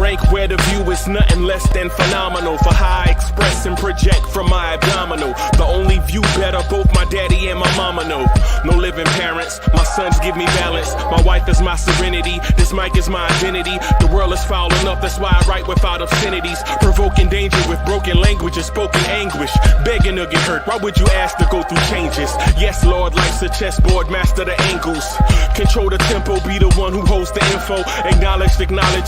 rank where the view is nothing less than phenomenal. For how I express and project from my abdominal. The only view better, both my daddy and my mama know. No living parents, my sons give me balance. My wife is my serenity, this mic is my identity. The world is foul enough, that's why I write without obscenities. Provoking danger with broken language and spoken anguish. Begging to get hurt, why would you ask to go through changes? Yes, Lord, life's a chessboard, master the angles. Control the tempo, be the one who holds the info. Acknowledge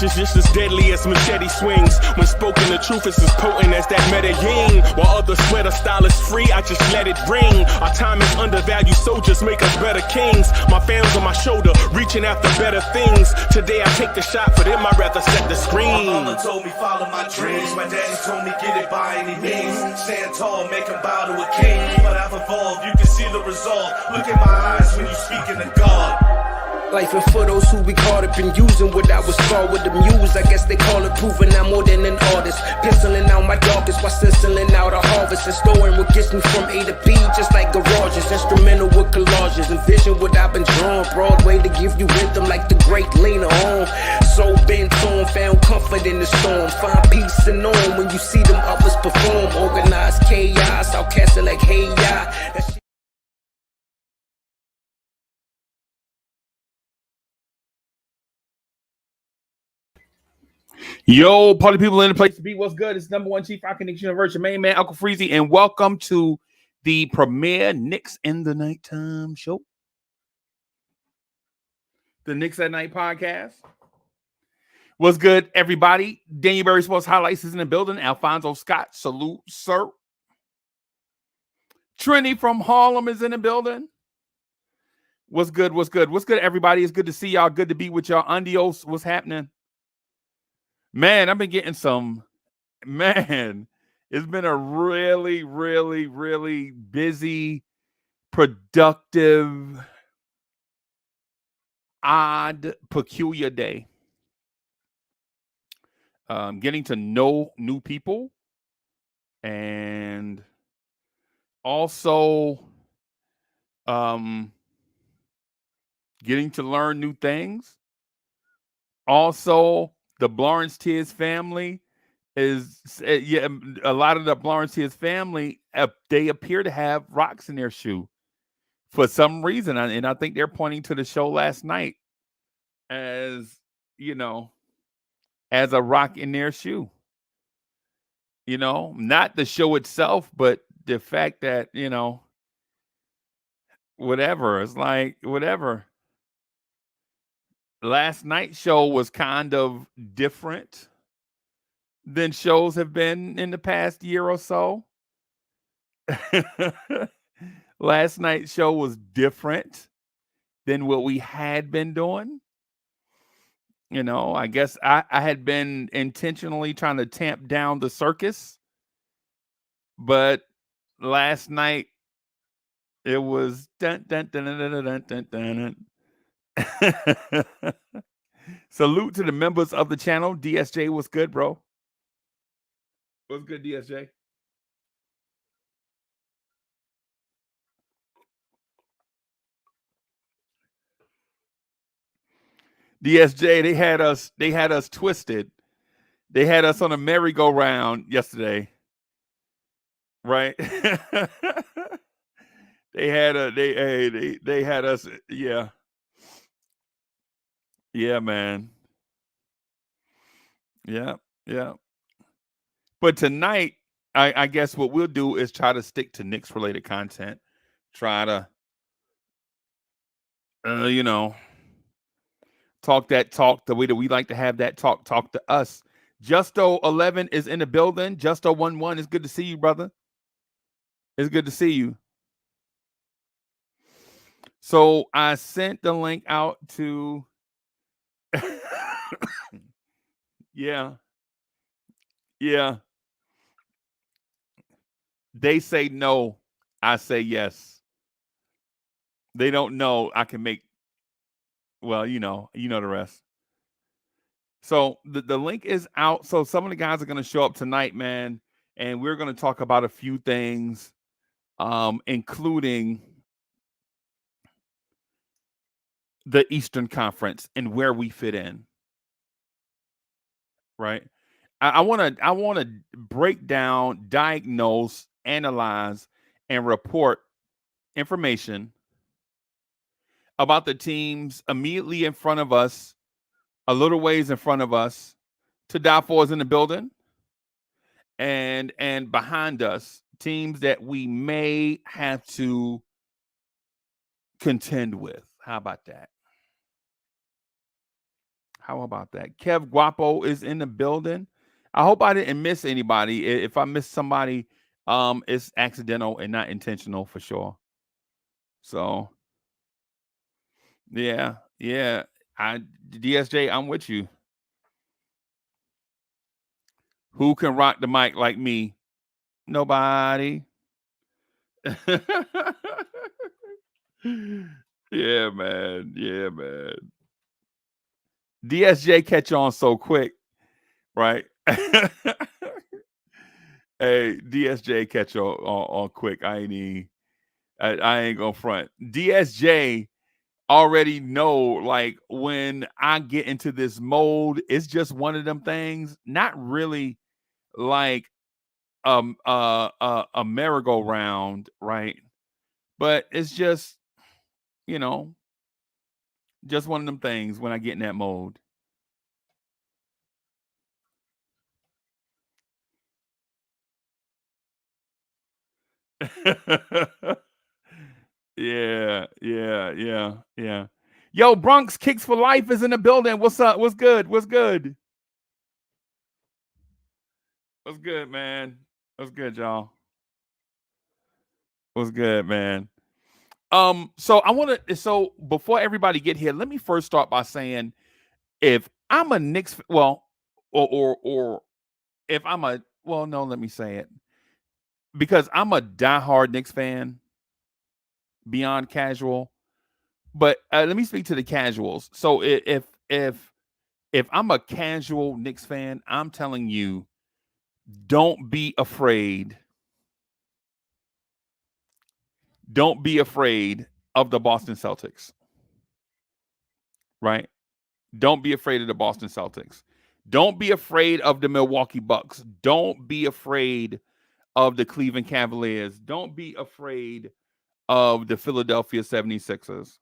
is just as deadly as machete swings. When spoken, the truth is as potent as that Medellin. While others swear the style is free, I just let it ring. Our time is undervalued, soldiers make us better kings. My family's on my shoulder, reaching after better things. Today I take the shot, for them I'd rather set the screen. My mama told me follow my dreams. My daddy told me get it by any means. Stand tall, make them bow to a king. But I've evolved, you can see the result. Look in my eyes when you speaking to God. Life and for those who be caught up in using what I was called with the muse. I guess they call it proving I'm more than an artist. Penciling out my darkest while stenciling out a harvest. And storing what gets me from A to B, just like garages. Instrumental with collages. Envision what I've been drawing. Broadway to give you rhythm like the great Lena on. So bent on, found comfort in the storm. Find peace and on when you see them others perform. Organized chaos, outcast it like hey ya. Yo, party people in the place to be. What's good? It's number one Chief Rock Knicks Universe, your main man, Uncle Freezy, and welcome to the premiere Knicks in the Nighttime show. The Knicks at Night podcast. What's good, everybody? Daniel Berry Sports Highlights is in the building. Alfonso Scott, salute, sir. Trini from Harlem is in the building. What's good? What's good? What's good, everybody? It's good to see y'all. Good to be with y'all. Andios, what's happening? Man, I've been getting some, man, it's been a really, really, really busy, productive, odd, peculiar day. Getting to know new people and also getting to learn new things. Also, the Lawrence Tears family is, a lot of the Lawrence Tears family, they appear to have rocks in their shoe for some reason. And I think they're pointing to the show last night as, as a rock in their shoe. Not the show itself, but the fact that, whatever. It's like, whatever. Last night's show was kind of different than shows have been in the past year or so. Last night's show was different than what we had been doing. I guess I had been intentionally trying to tamp down the circus, but last night it was dun, dun, dun, dun, dun, dun, dun, dun, dun. Salute to the members of the channel. DSJ, what's good, bro? What's good, DSJ? DSJ, they had us twisted. They had us on a merry-go-round yesterday. Right? They had us, yeah. Yeah, man. Yeah. But tonight, I guess what we'll do is try to stick to Knicks-related content. Try to, talk that talk the way that we like to have that talk to us. Justo11 is in the building. Justo11, it's good to see you, brother. It's good to see you. So I sent the link out to... Yeah. They say no. I say yes. They don't know I can make, well, you know the rest. So the link is out. So some of the guys are going to show up tonight, man. And we're going to talk about a few things, including the Eastern Conference and where we fit in. right? I want to break down, diagnose, analyze, and report information about the teams immediately in front of us, a little ways in front of us. To die for is in the building, and behind us, teams that we may have to contend with. How about that? How about that? Kev Guapo is in the building. I hope I didn't miss anybody. If I missed somebody, it's accidental and not intentional for sure. So yeah, yeah. I DSJ, I'm with you. Who can rock the mic like me? Nobody. Yeah, man. Yeah, man. DSJ catch on so quick, right? Hey, DSJ catch on quick. I ain't gonna front. DSJ already know, like, when I get into this mode, it's just one of them things. Not really like a merry-go-round, right? But it's just, you know, just one of them things when I get in that mode. Yeah, yeah, yeah, yeah. Yo, Bronx Kicks for Life is in the building. What's up? What's good? What's good? What's good, man? What's good, y'all? What's good, man? So I want to. So before everybody get here, let me first start by saying, if I'm a Knicks, well, or if I'm a, well, no, let me say it, because I'm a diehard Knicks fan, beyond casual. But let me speak to the casuals. So if I'm a casual Knicks fan, I'm telling you, don't be afraid. Don't be afraid of the Boston Celtics, right? Don't be afraid of the Boston Celtics. Don't be afraid of the Milwaukee Bucks. Don't be afraid of the Cleveland Cavaliers. Don't be afraid of the Philadelphia 76ers.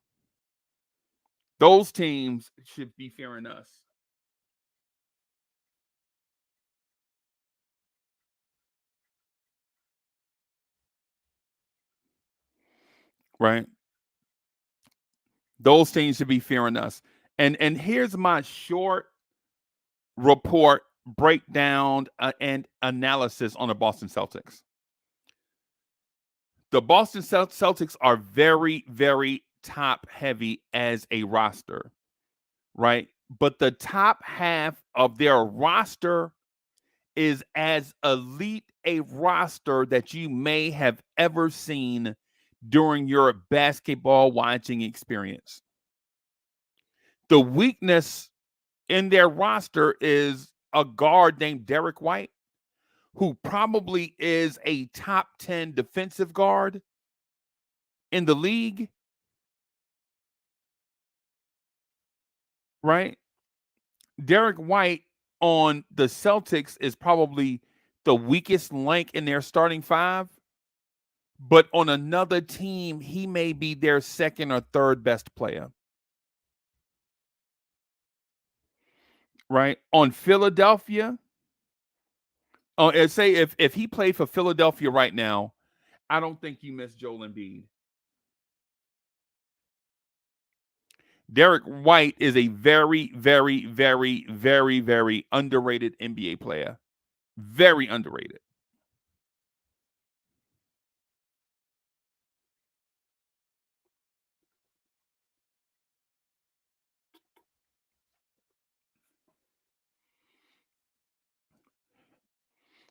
Those teams should be fearing us, right? Those teams should be fearing us. And here's my short report, breakdown, and analysis on the Boston Celtics. The Boston Celtics are very, very top heavy as a roster, right? But the top half of their roster is as elite a roster that you may have ever seen during your basketball watching experience. The weakness in their roster is a guard named Derek White, who probably is a top 10 defensive guard in the league, right? Derek White on the Celtics is probably the weakest link in their starting five, but on another team, he may be their second or third best player, right? On Philadelphia, say if he played for Philadelphia right now, I don't think you miss Joel Embiid. Derek White is a very, very, very, very, very underrated NBA player. Very underrated.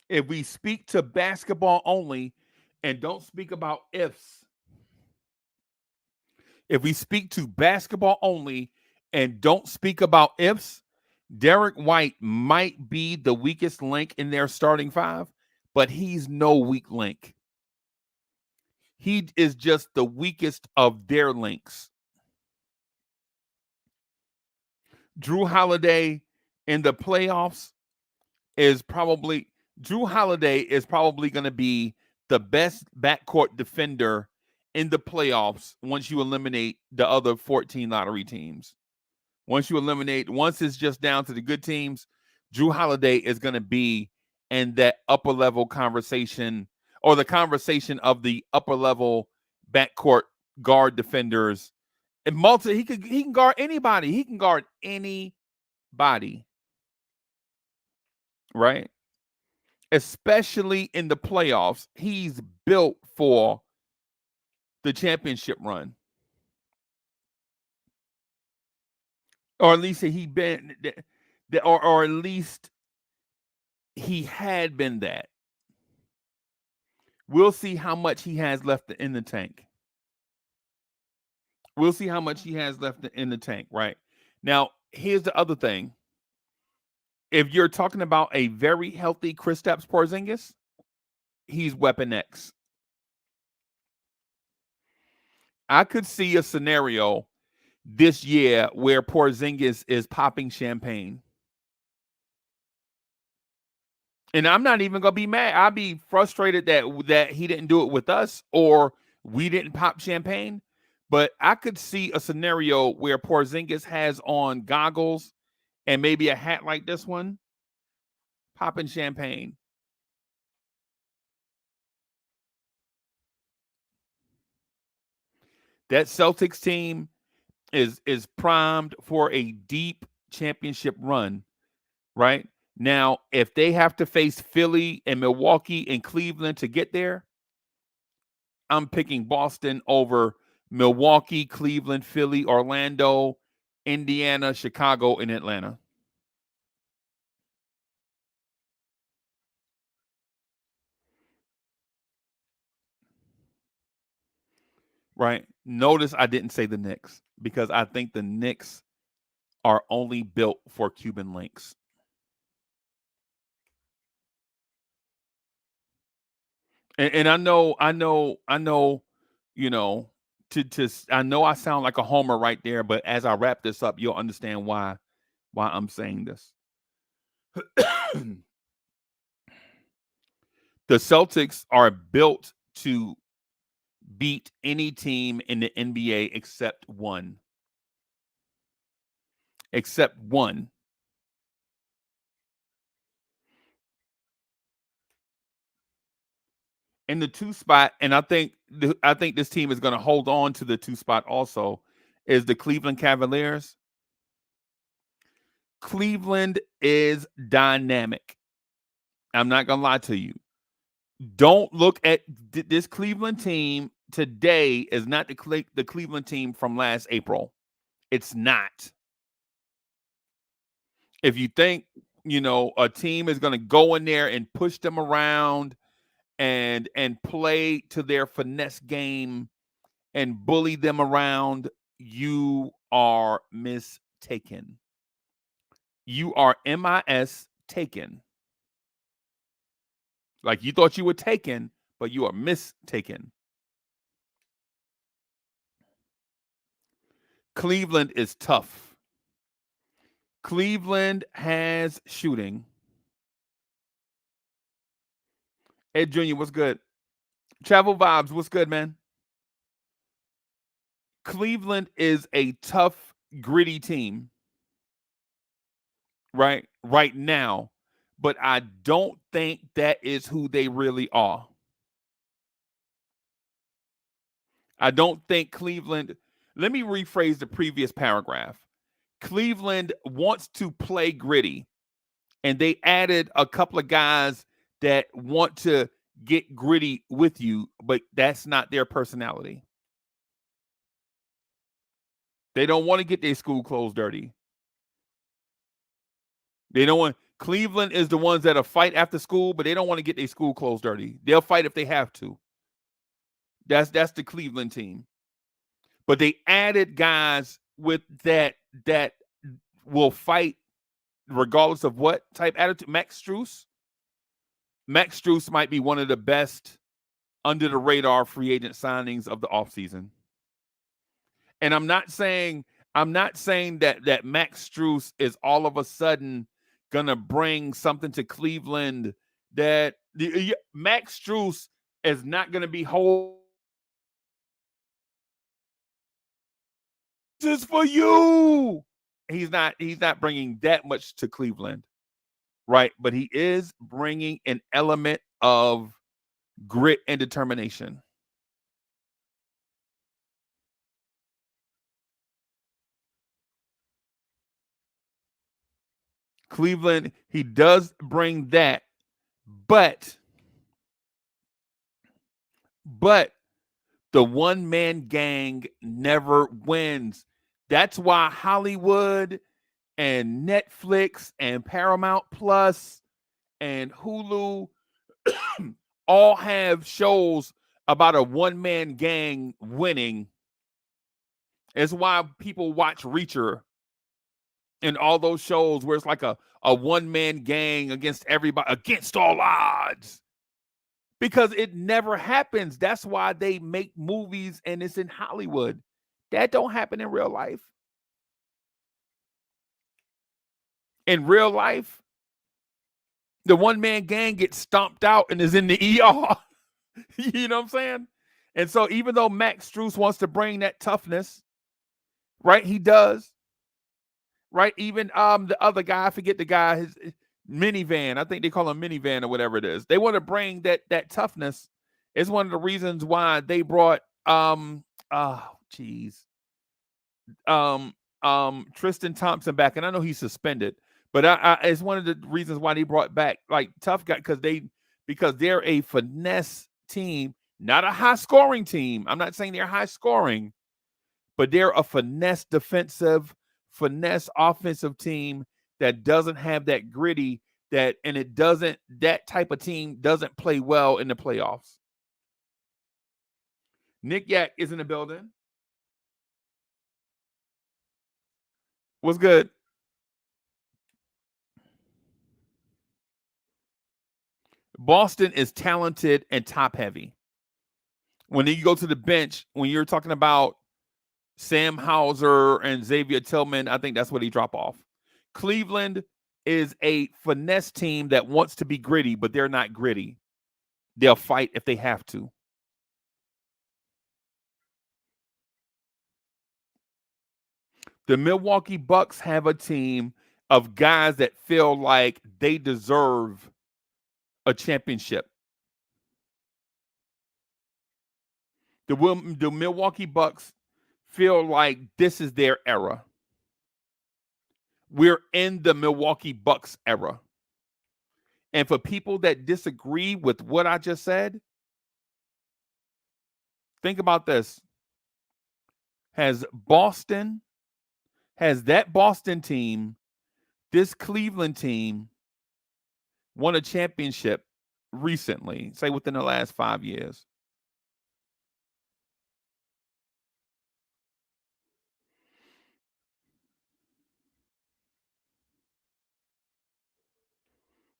If we speak to basketball only and don't speak about ifs, if we speak to basketball only and don't speak about ifs, Derek White might be the weakest link in their starting five, but he's no weak link. He is just the weakest of their links. Drew Holiday in the playoffs is probably Drew Holiday is probably going to be the best backcourt defender in the playoffs once you eliminate the other 14 lottery teams. Once it's just down to the good teams, Drew Holiday is going to be in that upper level conversation, or the conversation of the upper level backcourt guard defenders. And he can guard anybody. He can guard anybody, right? Especially in the playoffs. He's built for the championship run. Or at least he been, or at least he had been that. We'll see how much he has left in the tank. We'll see how much he has left in the tank, right? Now, here's the other thing. If you're talking about a very healthy Kristaps Porzingis, he's Weapon X. I could see a scenario this year where Porzingis is popping champagne. And I'm not even going to be mad. I'll be frustrated that he didn't do it with us, or we didn't pop champagne. But I could see a scenario where Porzingis has on goggles and maybe a hat like this one, popping champagne. That Celtics team is primed for a deep championship run, right? Now, if they have to face Philly and Milwaukee and Cleveland to get there, I'm picking Boston over Milwaukee, Cleveland, Philly, Orlando, Indiana, Chicago, and Atlanta. Right? Notice I didn't say the Knicks because I think the Knicks are only built for Cuban links. And I know, you know, I know I sound like a homer right there, but as I wrap this up, you'll understand why I'm saying this. The Celtics are built to beat any team in the NBA except one. Except one. In the 2 spot, and I think this team is going to hold on to the 2 spot also, is the Cleveland Cavaliers. Cleveland is dynamic. I'm not going to lie to you. Don't look at this Cleveland team today is not the Cleveland team from last April. It's not. If you think, a team is going to go in there and push them around and play to their finesse game and bully them around, you are mistaken. You are MIS taken. Like you thought you were taken, but you are mistaken. Cleveland is tough. Cleveland has shooting. Ed Jr., what's good? Travel Vibes, what's good, man? Cleveland is a tough, gritty team, right now, but I don't think that is who they really are. I don't think Cleveland, let me rephrase the previous paragraph. Cleveland wants to play gritty, and they added a couple of guys that want to get gritty with you, but that's not their personality. They don't want to get their school clothes dirty. They don't want. Cleveland is the ones that'll fight after school, but they don't want to get their school clothes dirty. They'll fight if they have to. That's the Cleveland team. But they added guys with that will fight regardless of what type attitude. Max Strus might be one of the best under the radar free agent signings of the offseason. And I'm not saying that Max Strus is all of a sudden gonna bring something to Cleveland that Max Strus is not gonna be whole. This is for you. He's not bringing that much to Cleveland, right? But he is bringing an element of grit and determination. Cleveland, he does bring that, but the one man gang never wins. That's why Hollywood and Netflix and Paramount Plus and Hulu all have shows about a one man gang winning. It's why people watch Reacher and all those shows where it's like a one man gang against everybody, against all odds. Because it never happens. That's why they make movies and it's in Hollywood. That don't happen in real life. In real life, the one man gang gets stomped out and is in the ER. You know what I'm saying? And so even though Max Strus wants to bring that toughness, right? He does. Right? Even the other guy, I forget the guy, his minivan. I think they call him minivan or whatever it is. They want to bring that toughness. It's one of the reasons why they brought Tristan Thompson back, and I know he's suspended, but it's one of the reasons why they brought back like tough guy because they're a finesse team, not a high scoring team. I'm not saying they're high scoring, but they're a finesse defensive, finesse offensive team that doesn't have that gritty that type of team doesn't play well in the playoffs. Nick Yak is in the building. What's good? Boston is talented and top heavy. When you go to the bench, when you're talking about Sam Hauser and Xavier Tillman, I think that's what he drop off. Cleveland is a finesse team that wants to be gritty, but they're not gritty. They'll fight if they have to. The Milwaukee Bucks have a team of guys that feel like they deserve a championship. The Milwaukee Bucks feel like this is their era. We're in the Milwaukee Bucks era. And for people that disagree with what I just said, think about this. Has that Boston team, this Cleveland team, won a championship recently, say within the last 5 years?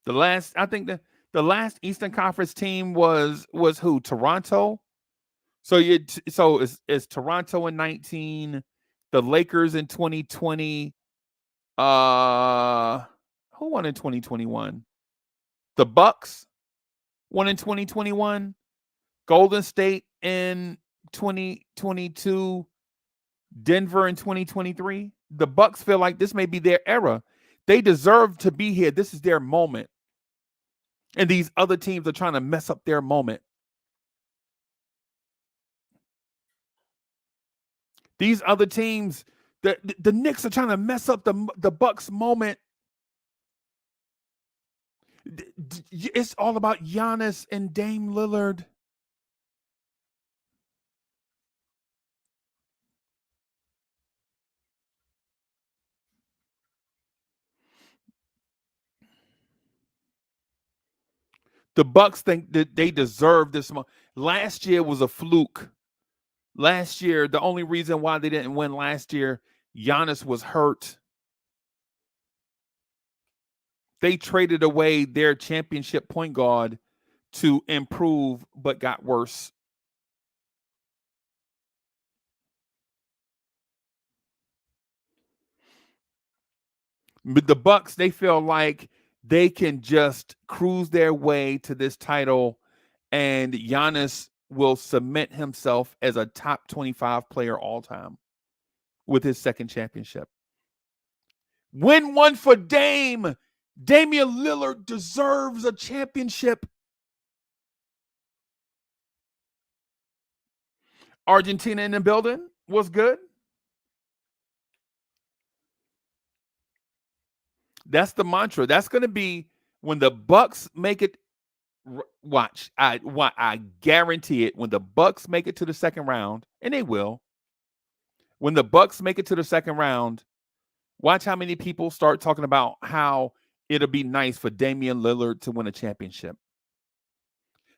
I think the last Eastern Conference team was who? Toronto. So it's Toronto in 19, the Lakers in 2020. Who won in 2021? The Bucks won in 2021. Golden State in 2022. Denver in 2023. The Bucks feel like this may be their era. They deserve to be here. This is their moment. And these other teams are trying to mess up their moment. These other teams, the Knicks are trying to mess up the Bucks moment. It's all about Giannis and Dame Lillard. The Bucks think that they deserve this. Last year was a fluke. Last year, the only reason why they didn't win last year, Giannis was hurt. They traded away their championship point guard to improve, but got worse. But the Bucks, they feel like they can just cruise their way to this title, and Giannis will cement himself as a top 25 player all time with his second championship. Win one for Dame. Damian Lillard deserves a championship. Argentina in the building was good. That's the mantra. That's going to be when the Bucks make it. Watch, I guarantee it. When the Bucks make it to the second round, and they will. When the Bucks make it to the second round, watch how many people start talking about how it'll be nice for Damian Lillard to win a championship.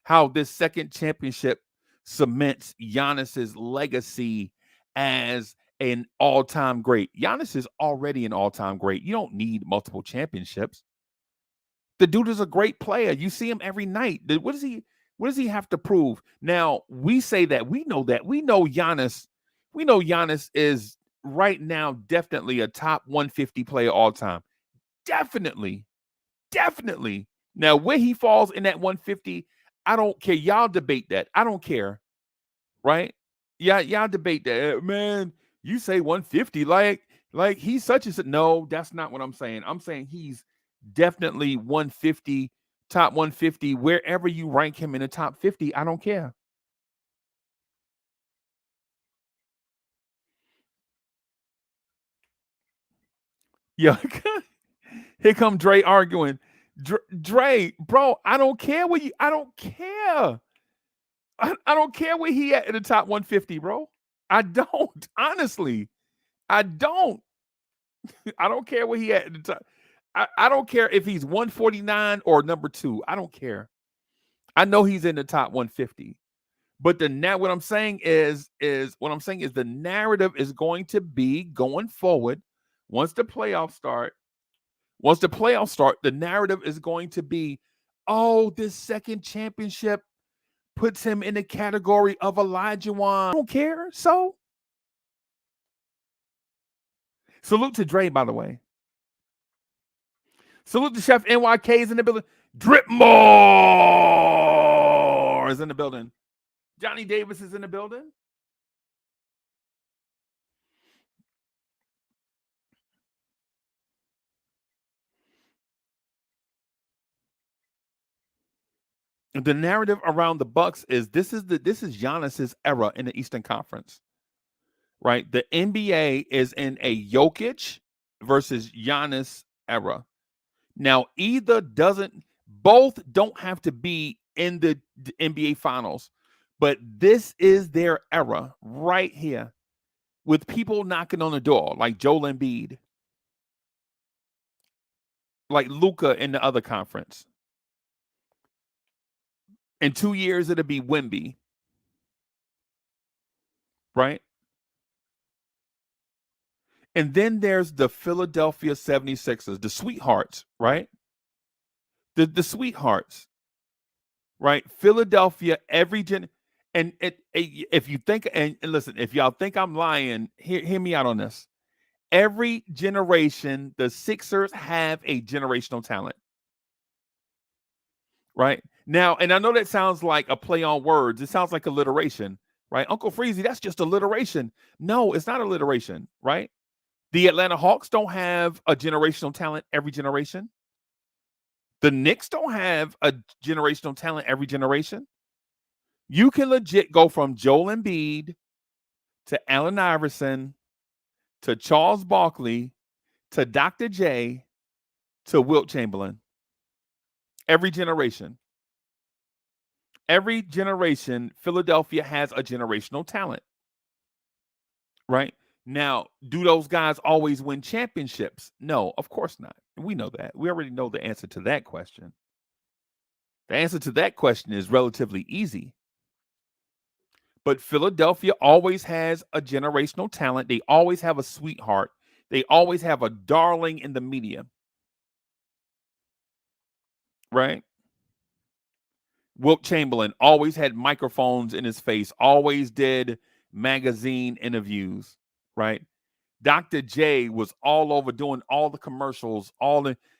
How this second championship cements Giannis's legacy as an all-time great. Giannis is already an all-time great. You don't need multiple championships. The dude is a great player. You see him every night. What does he have to prove? Now, we say that. We know that. We know Giannis is right now definitely a top 150 player all time. Definitely. Definitely. Now, where he falls in that 150, I don't care. Y'all debate that. I don't care. Right? Yeah, y'all debate that. Man, you say 150 like he's such a no, that's not what I'm saying. I'm saying he's definitely 150, top 150, wherever you rank him in the top 50. I don't care. Yeah. Here come Dre arguing. Dre, bro, I don't care where I don't care. I don't care where he at in the top 150, bro. I don't. Honestly, I don't. I don't care where he at in the top. I don't care if he's 149 or number 2. I don't care. I know he's in the top 150. But what I'm saying is the narrative is going to be going forward once the playoffs start. Once the playoffs start, the narrative is going to be, oh, this second championship puts him in the category of Olajuwon. I don't care. So, salute to Dre, by the way. Salute to Chef NYK is in the building. Drip More is in the building. Johnny Davis is in the building. The narrative around the Bucks is this is Giannis's era in the Eastern Conference. Right? The NBA is in a Jokic versus Giannis era. Now, both don't have to be in the NBA Finals, but this is their era right here with people knocking on the door like Joel Embiid, like Luka in the other conference. In 2 years, it'll be Wemby, right? And then there's the Philadelphia 76ers, the Sweethearts, right? The Sweethearts, right? Philadelphia, if you think, and listen, if y'all think I'm lying, hear me out on this. Every generation, the Sixers have a generational talent, right? Now, and I know that sounds like a play on words. It sounds like alliteration, right? Uncle Freezy, that's just alliteration. No, it's not alliteration, right? The Atlanta Hawks don't have a generational talent every generation. The Knicks don't have a generational talent every generation. You can legit go from Joel Embiid to Allen Iverson to Charles Barkley to Dr. J to Wilt Chamberlain. Every generation. Every generation, Philadelphia has a generational talent. Right? Now, do those guys always win championships? No, of course not. We know that. We already know the answer to that question. The answer to that question is relatively easy. But Philadelphia always has a generational talent. They always have a sweetheart. They always have a darling in the media. Right? Wilt Chamberlain always had microphones in his face, always did magazine interviews, right? Dr. J was all over doing all the commercials.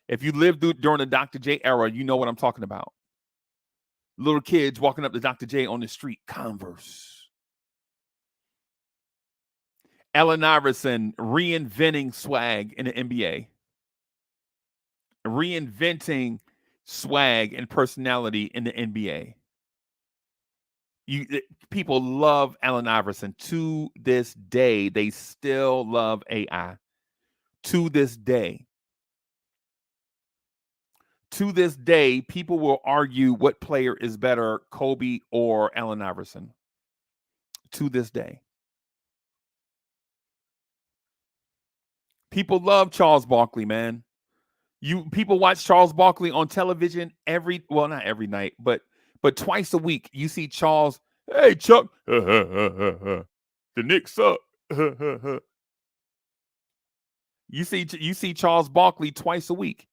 If you lived during the Dr. J era, you know what I'm talking about. Little kids walking up to Dr. J on the street, Converse. Allen Iverson reinventing swag in the NBA, reinventing swag and personality in the NBA. People love Allen Iverson to this day. They still love AI to this day. To this day, people will argue what player is better, Kobe or Allen Iverson. To this day. People love Charles Barkley, man. People watch Charles Barkley on television not every night, but twice a week. You see Charles, hey Chuck, the Knicks suck. You see Charles Barkley twice a week.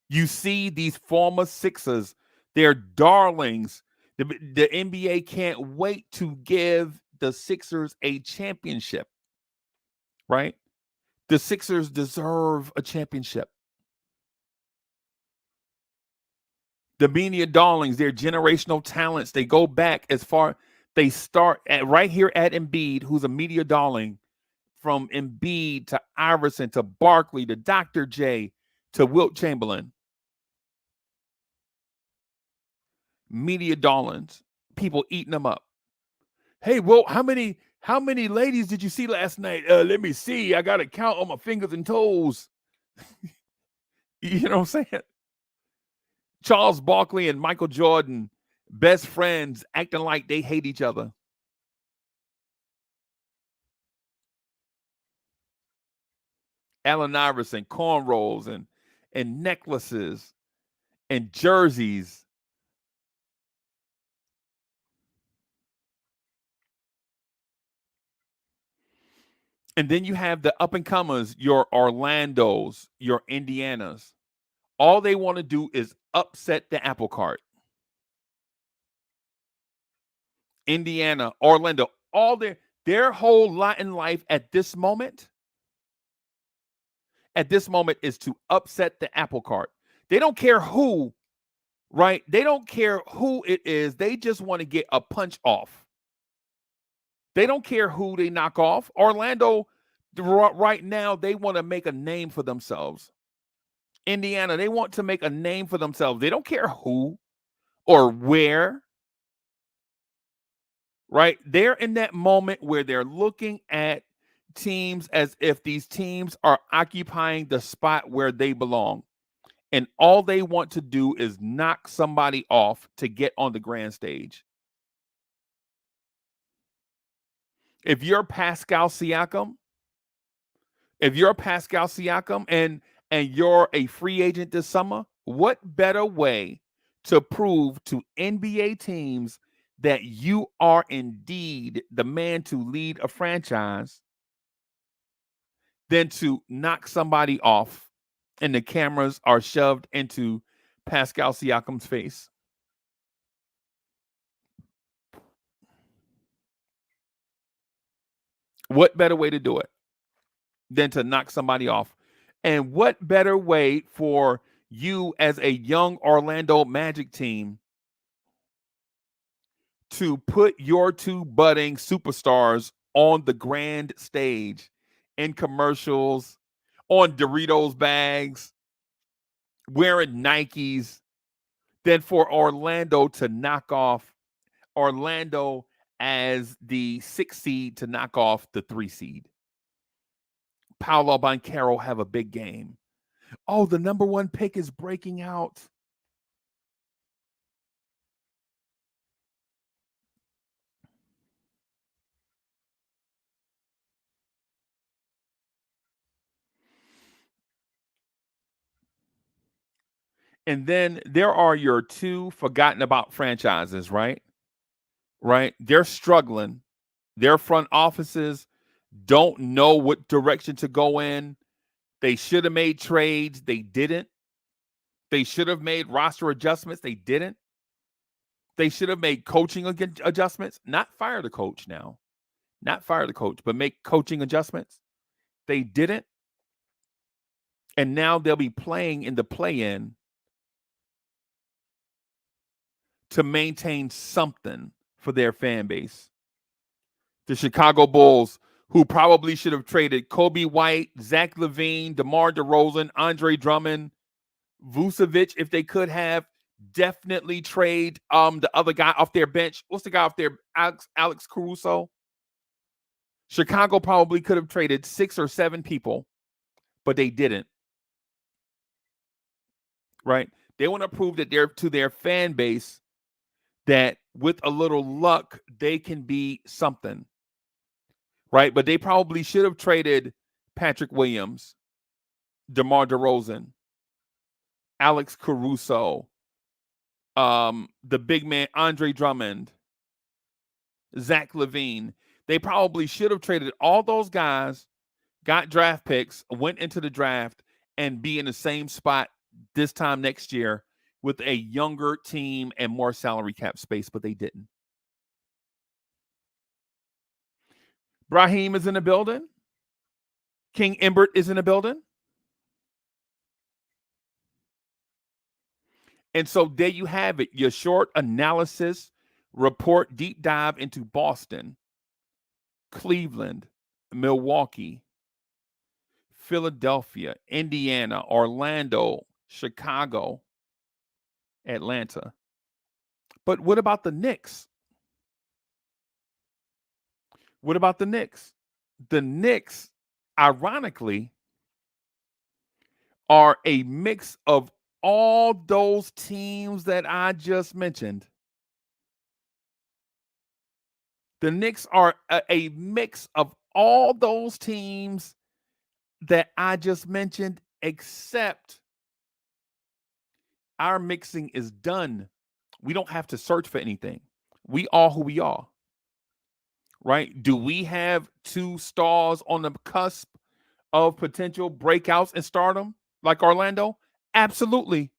You see these former Sixers, they're darlings. The NBA can't wait to give the Sixers a championship, right? The Sixers deserve a championship. The media darlings, they're generational talents. They go back as far, they start right here at Embiid, who's a media darling, from Embiid to Iverson to Barkley to Dr. J to Wilt Chamberlain. Media darlings, people eating them up. Hey, well, how many ladies did you see last night? Let me see. I got to count on my fingers and toes. You know what I'm saying? Charles Barkley and Michael Jordan, best friends, acting like they hate each other. Allen Iverson, cornrows and necklaces and jerseys. And then you have the up-and-comers, your Orlandos, your Indianas. All they want to do is upset the apple cart. Indiana, Orlando, all their whole lot in life at this moment is to upset the apple cart. They don't care who, right? They don't care who it is. They just want to get a punch off. They don't care who they knock off. Orlando, right now, they want to make a name for themselves. Indiana, they want to make a name for themselves. They don't care who or where, right? They're in that moment where they're looking at teams as if these teams are occupying the spot where they belong. And all they want to do is knock somebody off to get on the grand stage. If you're Pascal Siakam, and you're a free agent this summer, what better way to prove to NBA teams that you are indeed the man to lead a franchise than to knock somebody off and the cameras are shoved into Pascal Siakam's face? What better way to do it than to knock somebody off? And what better way for you as a young Orlando Magic team to put your two budding superstars on the grand stage in commercials, on Doritos bags, wearing Nikes, than for Orlando to knock off Orlando as the 6 seed to knock off the 3 seed. Paolo Banchero have a big game. Oh, the number 1 pick is breaking out. And then there are your 2 forgotten about franchises, right? Right? They're struggling. Their front offices don't know what direction to go in. They should have made trades. They didn't. They should have made roster adjustments. They didn't. They should have made coaching adjustments. Not fire the coach now. Not fire the coach, but make coaching adjustments. They didn't. And now they'll be playing in the play-in to maintain something for their fan base. The Chicago Bulls, who probably should have traded Kobe White, Zach LaVine, DeMar DeRozan, Andre Drummond, Vucevic, if they could have, definitely trade the other guy off their bench. What's the guy off there? Alex Caruso. Chicago probably could have traded 6 or 7 people, but they didn't. Right? They want to prove that they're to their fan base that with a little luck, they can be something. Right? But they probably should have traded Patrick Williams, DeMar DeRozan, Alex Caruso, the big man, Andre Drummond, Zach LaVine. They probably should have traded all those guys, got draft picks, went into the draft, and be in the same spot this time next year with a younger team and more salary cap space, but they didn't. Brahim is in the building. King Imbert is in the building. And so there you have it, your short analysis, report, deep dive into Boston, Cleveland, Milwaukee, Philadelphia, Indiana, Orlando, Chicago, Atlanta. But what about the Knicks? What about the Knicks? The Knicks, ironically, are a mix of all those teams that I just mentioned. The Knicks are a mix of all those teams that I just mentioned, except our mixing is done. We don't have to search for anything. We are who we are. Right? Do we have 2 stars on the cusp of potential breakouts and stardom like Orlando? Absolutely.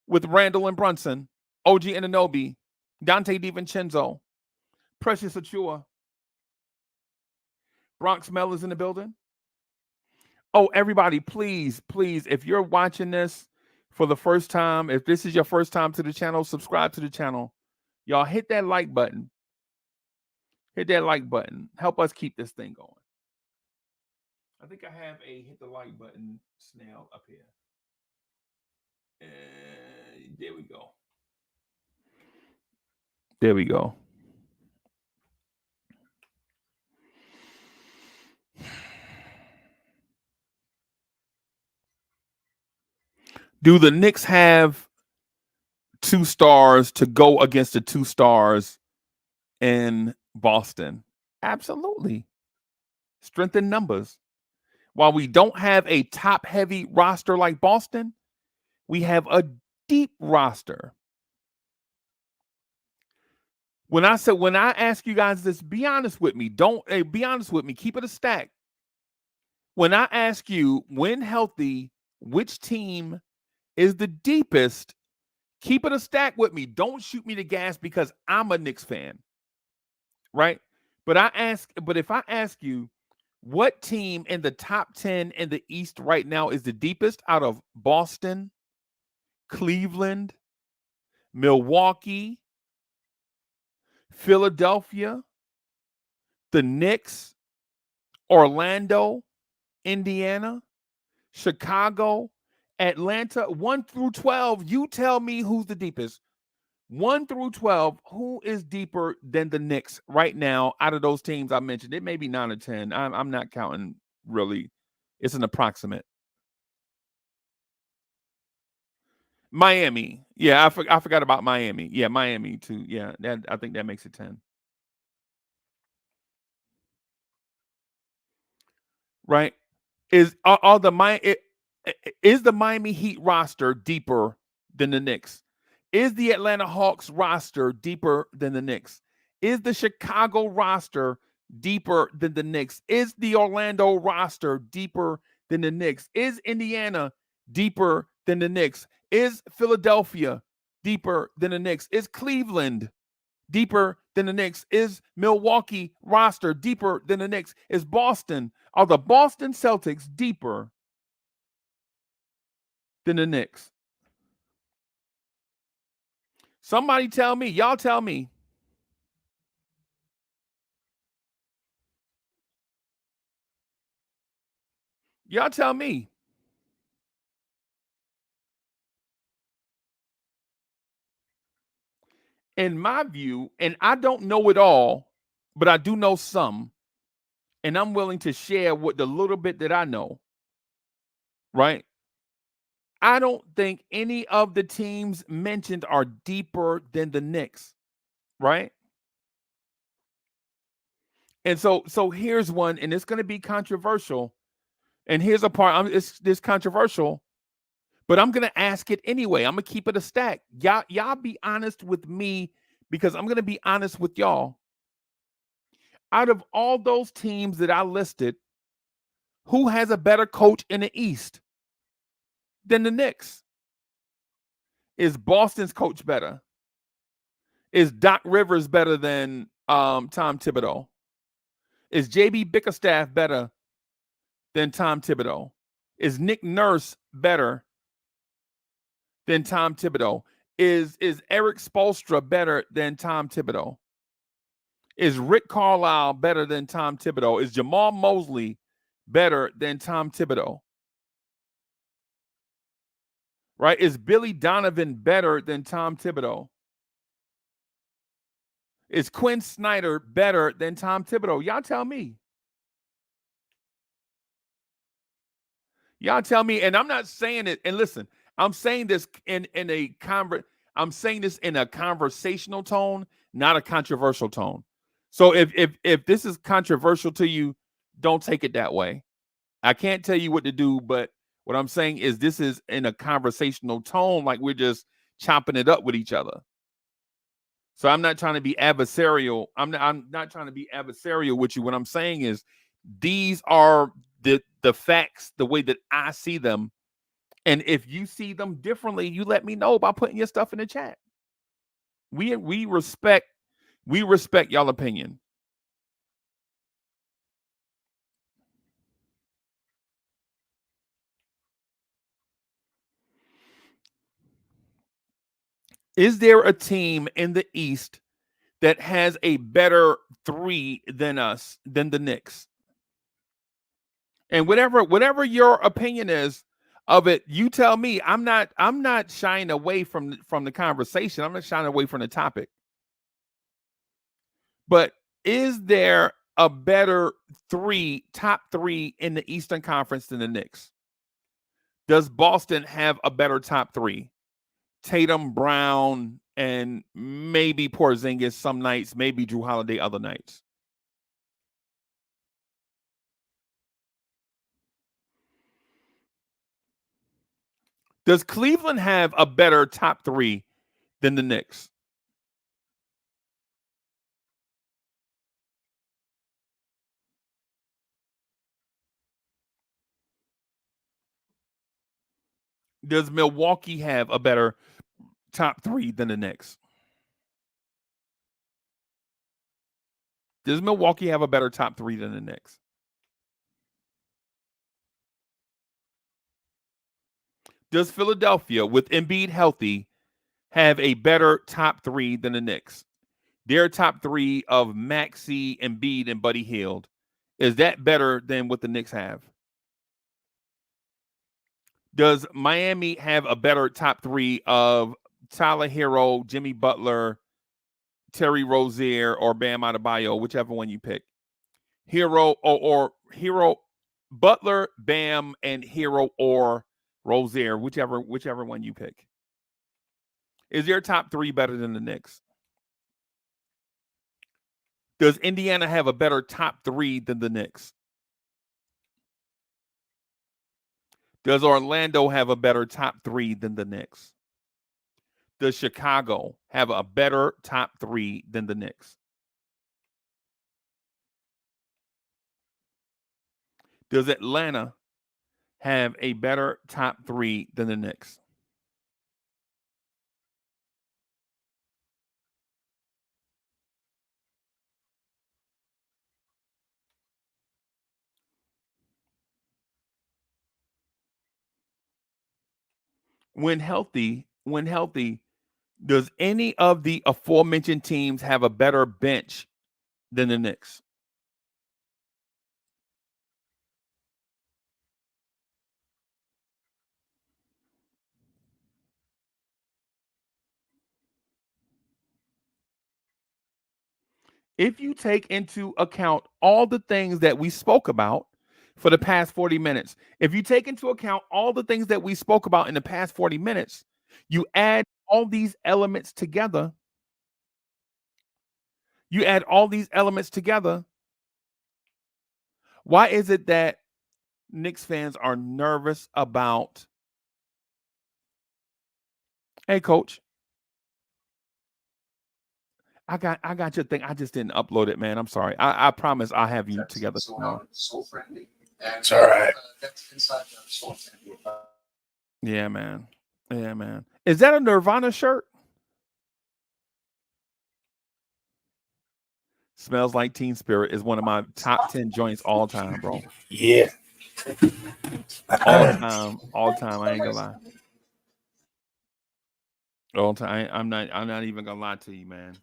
With Randall and Brunson, OG Anunoby, Dante DiVincenzo, Precious Achua, Bronx Mel is in the building. Oh, everybody, please, if you're watching this for the first time, if this is your first time to the channel, subscribe to the channel. Y'all hit that like button. Hit that like button. Help us keep this thing going. I think I have a hit the like button snail up here. And there we go. There we go. Do the Knicks have 2 stars to go against the 2 stars in Boston? Absolutely. Strength in numbers. While we don't have a top-heavy roster like Boston, we have a deep roster. When I ask you guys this, be honest with me. Be honest with me. Keep it a stack. When I ask you, when healthy, which team is the deepest, keep it a stack with me. Don't shoot me the gas because I'm a Knicks fan. Right? But if I ask you, what team in the top 10 in the East right now is the deepest out of Boston, Cleveland, Milwaukee, Philadelphia, the Knicks, Orlando, Indiana, Chicago, Atlanta, 1 through 12? You tell me who's the deepest. 1 through 12, who is deeper than the Knicks right now out of those teams I mentioned? It may be 9 or 10. I'm not counting really. It's an approximate. Miami. Yeah, I forgot about Miami. Yeah, Miami too. Yeah, I think that makes it 10. Right? Is the Miami Heat roster deeper than the Knicks? Is the Atlanta Hawks roster deeper than the Knicks? Is the Chicago roster deeper than the Knicks? Is the Orlando roster deeper than the Knicks? Is Indiana deeper than the Knicks? Is Philadelphia deeper than the Knicks? Is Cleveland deeper than the Knicks? Is Milwaukee roster deeper than the Knicks? Is Boston, are the Boston Celtics deeper than the Knicks? Somebody tell me. Y'all tell me. Y'all tell me. In my view, and I don't know it all, but I do know some, and I'm willing to share what the little bit that I know, right? I don't think any of the teams mentioned are deeper than the Knicks, right? And so here's one, and it's going to be controversial. And here's a part. It's controversial, but I'm going to ask it anyway. I'm going to keep it a stack. Y'all be honest with me because I'm going to be honest with y'all. Out of all those teams that I listed, who has a better coach in the East than the Knicks? Is Boston's coach better? Is Doc Rivers better than Tom Thibodeau? Is JB Bickerstaff better than Tom Thibodeau? Is Nick Nurse better than Tom Thibodeau? Is Eric Spoelstra better than Tom Thibodeau? Is Rick Carlisle better than Tom Thibodeau? Is Jamal Mosley better than Tom Thibodeau? Right? Is Billy Donovan better than Tom Thibodeau? Is Quinn Snyder better than Tom Thibodeau? Y'all tell me. Y'all tell me. And I'm not saying it. And listen, I'm saying this I'm saying this in a conversational tone, not a controversial tone. So if this is controversial to you, don't take it that way. I can't tell you what to do, but what I'm saying is this is in a conversational tone, like we're just chopping it up with each other. So I'm not trying to be adversarial. I'm not trying to be adversarial with you. What I'm saying is these are the facts, the way that I see them. And if you see them differently, you let me know by putting your stuff in the chat. We respect y'all opinion. Is there a team in the East that has a better 3 than us, than the Knicks? And whatever your opinion is of it, you tell me. I'm not shying away from the conversation. I'm not shying away from the topic. But is there a better top 3 in the Eastern Conference than the Knicks? Does Boston have a better top 3? Tatum, Brown, and maybe Porzingis some nights, maybe Drew Holiday other nights. Does Cleveland have a better top 3 than the Knicks? Does Milwaukee have a better top 3 than the Knicks? Does Milwaukee have a better top 3 than the Knicks? Does Philadelphia, with Embiid healthy, have a better top 3 than the Knicks? Their top 3 of Maxey, Embiid, and Buddy Hield. Is that better than what the Knicks have? Does Miami have a better top 3 of Tyler Hero, Jimmy Butler, Terry Rozier, or Bam Adebayo, whichever one you pick? Hero or Hero, Butler, Bam, and Hero or Rozier, whichever one you pick. Is their top 3 better than the Knicks? Does Indiana have a better top 3 than the Knicks? Does Orlando have a better top 3 than the Knicks? Does Chicago have a better top 3 than the Knicks? Does Atlanta have a better top 3 than the Knicks? when healthy, does any of the aforementioned teams have a better bench than the Knicks? If you take into account all the things that we spoke about for the past 40 minutes, if you take into account all the things that we spoke about in the past 40 minutes, you add all these elements together. You add all these elements together. Why is it that Knicks fans are nervous about? Hey, coach, I got your thing. I just didn't upload it, man. I'm sorry. I promise I'll have you together tomorrow. It's all right. Yeah, man. Yeah, man. Is that a Nirvana shirt? Smells Like Teen Spirit is one of my top 10 joints all time, bro. Yeah. All time. All time. I ain't gonna lie. All time. I'm not even gonna lie to you, man.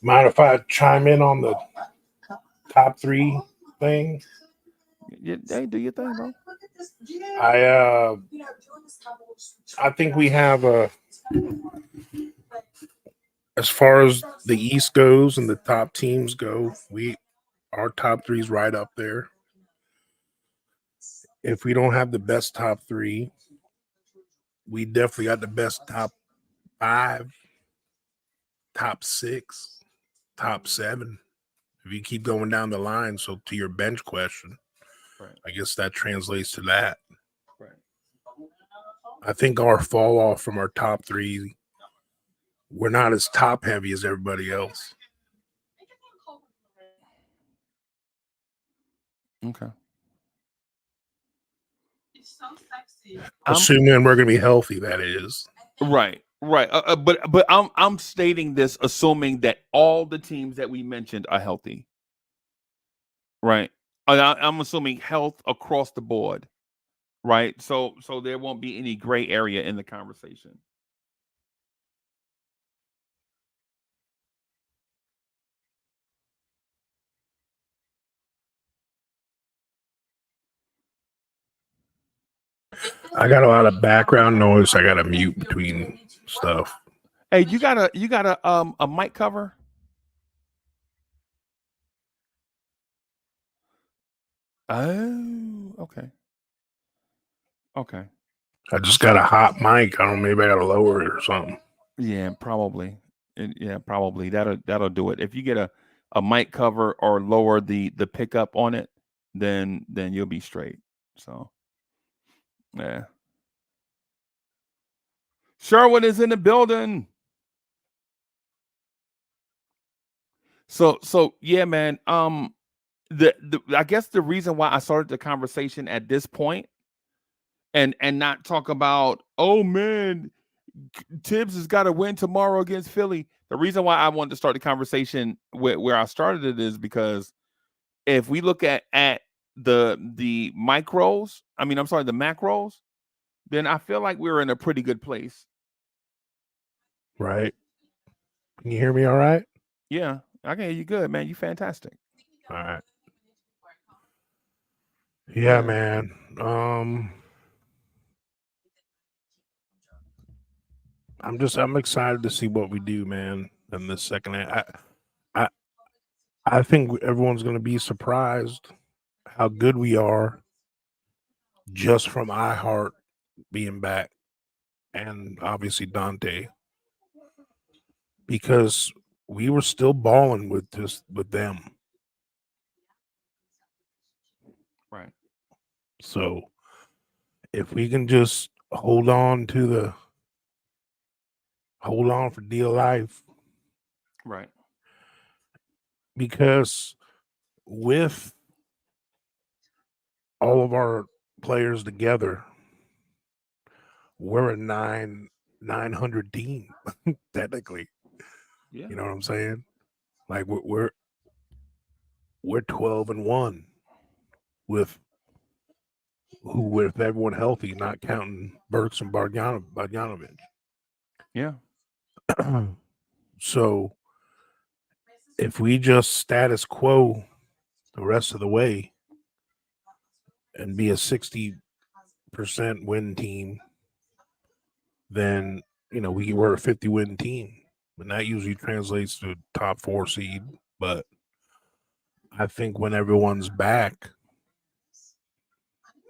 Mind if I chime in on the top 3 thing? Hey, do your thing, bro. I think we have as far as the East goes and the top teams go, our top 3 is right up there. If we don't have the best top 3, we definitely got the best top 5, top 6, top 7. If you keep going down the line, so to your bench question, Right. I guess that translates to that. Right. I think our fall off from our top 3, we're not as top heavy as everybody else. Okay. Assuming we're going to be healthy, that is. Right. But I'm stating this assuming that all the teams that we mentioned are healthy. Right. I'm assuming health across the board. Right. So there won't be any gray area in the conversation. I got a lot of background noise. I got to mute between stuff. Hey, you got a mic cover? Oh, okay. Okay. I just got a hot mic. I don't know, maybe I got to lower it or something. Yeah, probably. Yeah, probably. That'll do it. If you get a mic cover or lower the pickup on it, then you'll be straight. So yeah. Sherwood is in the building. So yeah, man. The I guess the reason why I started the conversation at this point and not talk about, oh man, Tibbs has got to win tomorrow against Philly. The reason why I wanted to start the conversation where I started it is because if we look at the micros, the macros, then I feel like we're in a pretty good place. Right. Can you hear me all right? Yeah, I can hear you good, man. You fantastic. All right. Yeah, man. I'm excited to see what we do, man, in this second half. I think everyone's going to be surprised how good we are just from iHeart being back, and obviously Dante, because we were still balling with them. Right. So if we can just hold on for dear life, Right. because with all of our players together, we're a 900 team technically. Yeah. You know what I'm saying? Like we're 12-1 with who, with everyone healthy, not counting Burks and Bogdanovich. Yeah. So if we just status quo the rest of the way and be a 60% win team, then we're a 50 win team, and that usually translates to top 4 seed. But I think when everyone's back,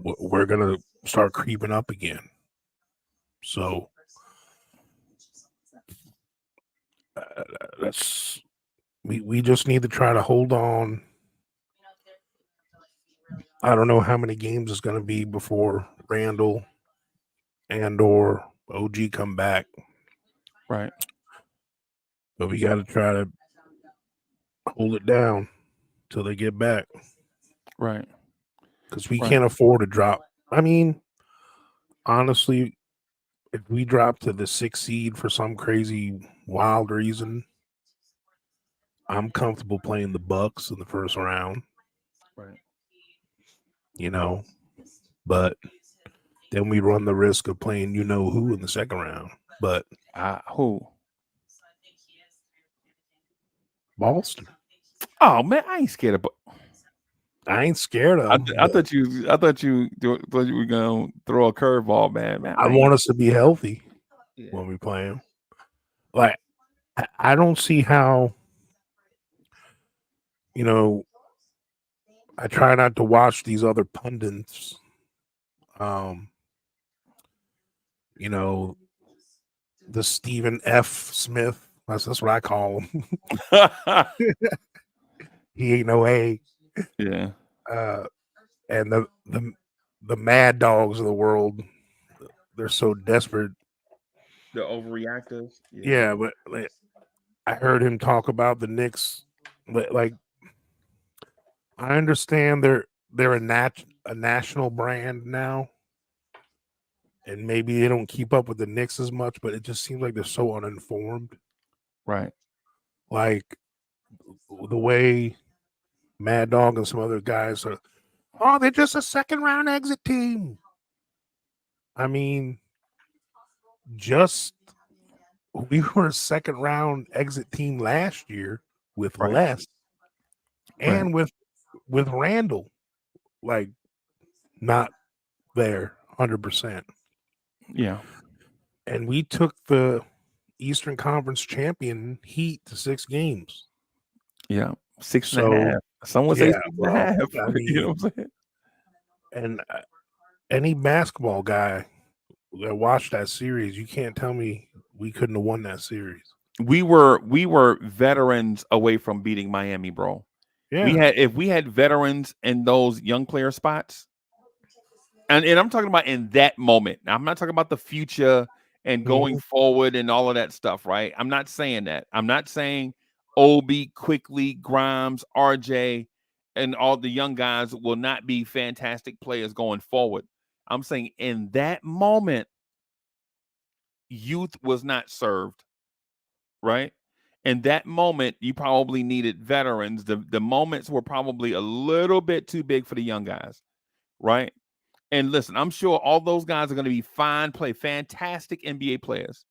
we're gonna start creeping up again. So that's we just need to try to hold on. I don't know how many games it's going to be before Randall and or OG come back, Right. but we got to try to hold it down till they get back Right. because we Right. can't afford to drop. I mean, honestly, if we drop to the 6th seed for some crazy wild reason, I'm comfortable playing the Bucks in the first round. Right. But then we run the risk of playing who in the second round. But Who? Boston, Oh man, I ain't scared of. I ain't scared of them. I thought you thought you were gonna throw a curveball, man. I want us to be healthy when we play them. Like I don't see how. I try not to watch these other pundits. The Stephen F. Smith. That's what I call him. He ain't no A. Yeah. And the mad dogs of the world, they're so desperate. The overreactors. Yeah, but I heard him talk about the Knicks. Like I understand they're a national brand now, and maybe they don't keep up with the Knicks as much, but it just seems like they're so uninformed. Right. Like the way Mad Dog and some other guys are, oh, they're just a second round exit team. I mean, we were a second round exit team last year with Right. less and Right. with Randall, like not there 100%. Yeah. And we took the Eastern Conference champion Heat to 6 games. Yeah. 6 and a So, half. Someone say 6 and a half. I mean, You know what I'm saying? and any basketball guy that watched that series, you can't tell me we couldn't have won that series. We were veterans away from beating Miami, bro. Yeah. If we had veterans in those young player spots, and I'm talking about in that moment. Now, I'm not talking about the future and going forward and all of that stuff, right? I'm not saying that. I'm not saying Obi, Quickly, Grimes, RJ, and all the young guys will not be fantastic players going forward. I'm saying in that moment, youth was not served, right? In that moment, you probably needed veterans. The moments were probably a little bit too big for the young guys, right? And listen, I'm sure all those guys are going to be fine, play fantastic NBA players,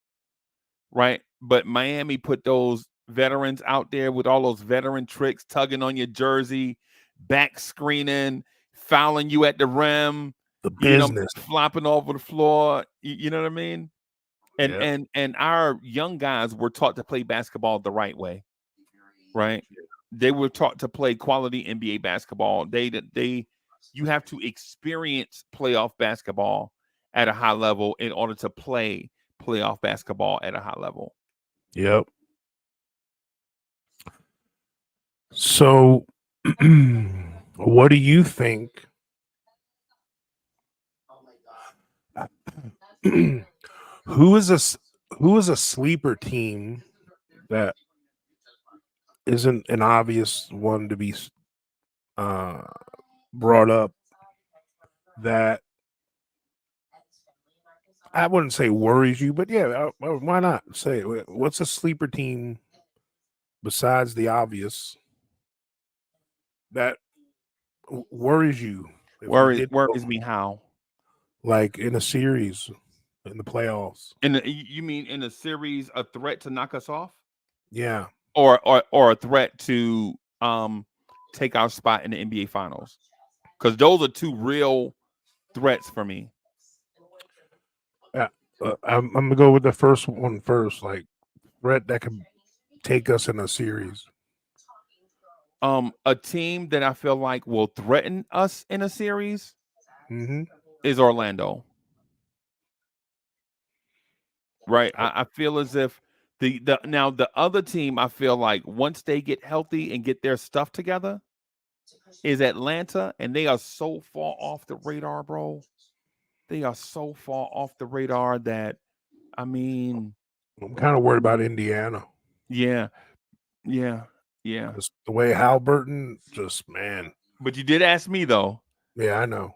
right? But Miami put those veterans out there with all those veteran tricks, tugging on your jersey, back screening, fouling you at the rim, The business. flopping over the floor. You know what I mean? And Yep. and our young guys were taught to play basketball the right way, right? They were taught to play quality NBA basketball. You have to experience playoff basketball at a high level in order to play playoff basketball at a high level. Yep. So, what do you think? Who is a sleeper team that isn't an obvious one to be brought up that I wouldn't say worries you, but yeah, why not say it? What's a sleeper team besides the obvious that worries you? If we did Worries me how? like in a series in the playoffs. You mean in a series, a threat to knock us off, Yeah. or a threat to take our spot in the NBA Finals? Because those are two real threats for me. Yeah. I'm gonna go with the first one first. Like threat that could take us in a series. A team that I feel like will threaten us in a series Mm-hmm. is Orlando. Right. I feel as if the other team, I feel like once they get healthy and get their stuff together, is Atlanta, and they are so far off the radar, bro. They are so far off the radar that I mean, I'm kind of worried about Indiana. yeah, yeah, yeah. Just the way Halliburton, just man. But you did ask me though. Yeah, I know.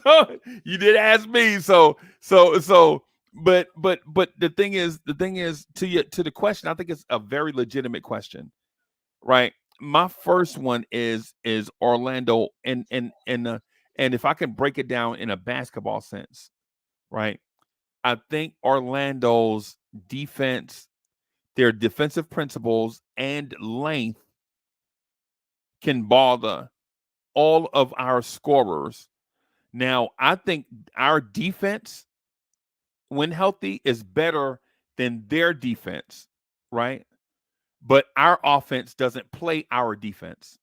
So you did ask me. But the thing is to the question, I think it's a very legitimate question, right? My first one is Orlando, and if I can break it down in a basketball sense, right? I think Orlando's defense, their defensive principles and length can bother all of our scorers. Now, I think our defense, when healthy, is better than their defense, right? But our offense doesn't play our defense,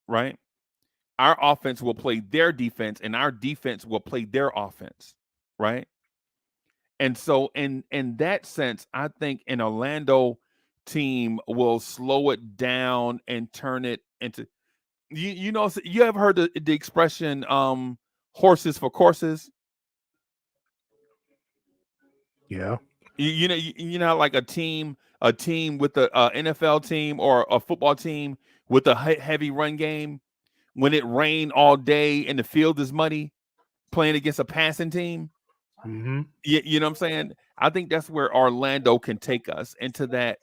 right? Our offense will play their defense, and our defense will play their offense, right? And so, in that sense, I think an Orlando team will slow it down and turn it into you know, you ever heard the expression horses for courses? Yeah. You know, like a team with a NFL team or a football team with a heavy run game, when it rained all day and the field is muddy, playing against a passing team. Mm-hmm. You know what I'm saying? I think that's where Orlando can take us into that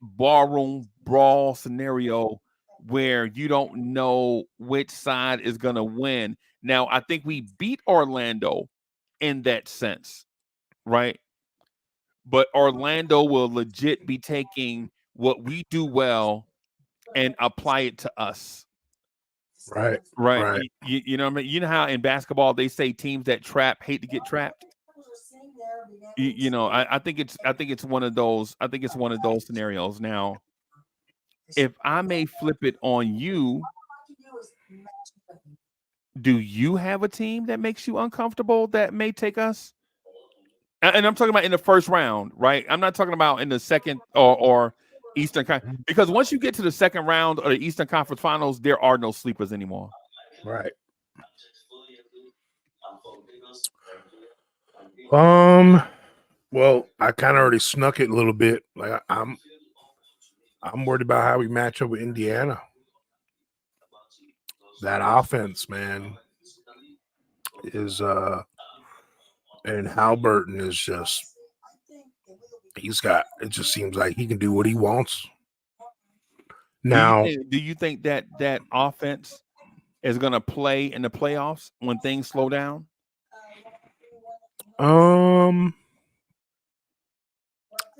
ballroom brawl scenario where you don't know which side is going to win. Now, I think we beat Orlando in that sense, right? But Orlando will legit be taking what we do well and apply it to us. Right. Right. Right. You know what I mean? You know how in basketball they say teams that trap hate to get trapped? You know, I think it's one of those. I think it's one of those scenarios. Now, if I may flip it on you, do you have a team that makes you uncomfortable that may take us? And I'm talking about in the first round, right? I'm not talking about in the second or Eastern because once you get to the second round of the Eastern Conference Finals, there are no sleepers anymore. Right. Um. Well, I kind of already snuck it a little bit. Like I'm worried about how we match up with Indiana. That offense, man, is and Halliburton is just it just seems like he can do what he wants. Now, Do you think that offense is going to play in the playoffs when things slow down? um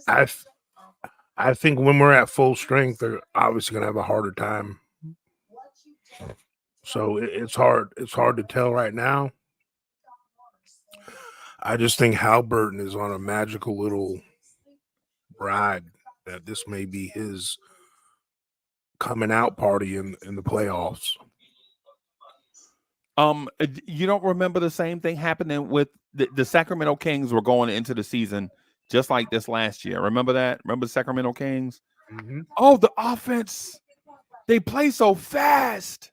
I th- I think when we're at full strength, they're obviously gonna have a harder time. So it's hard. It's hard to tell right now. I just think Halliburton is on a magical little ride that this may be his coming out party in the playoffs. You don't remember the same thing happening with the Sacramento Kings were going into the season just like this last year. Remember that? Remember the Sacramento Kings? Mm-hmm. Oh, the offense. They play so fast.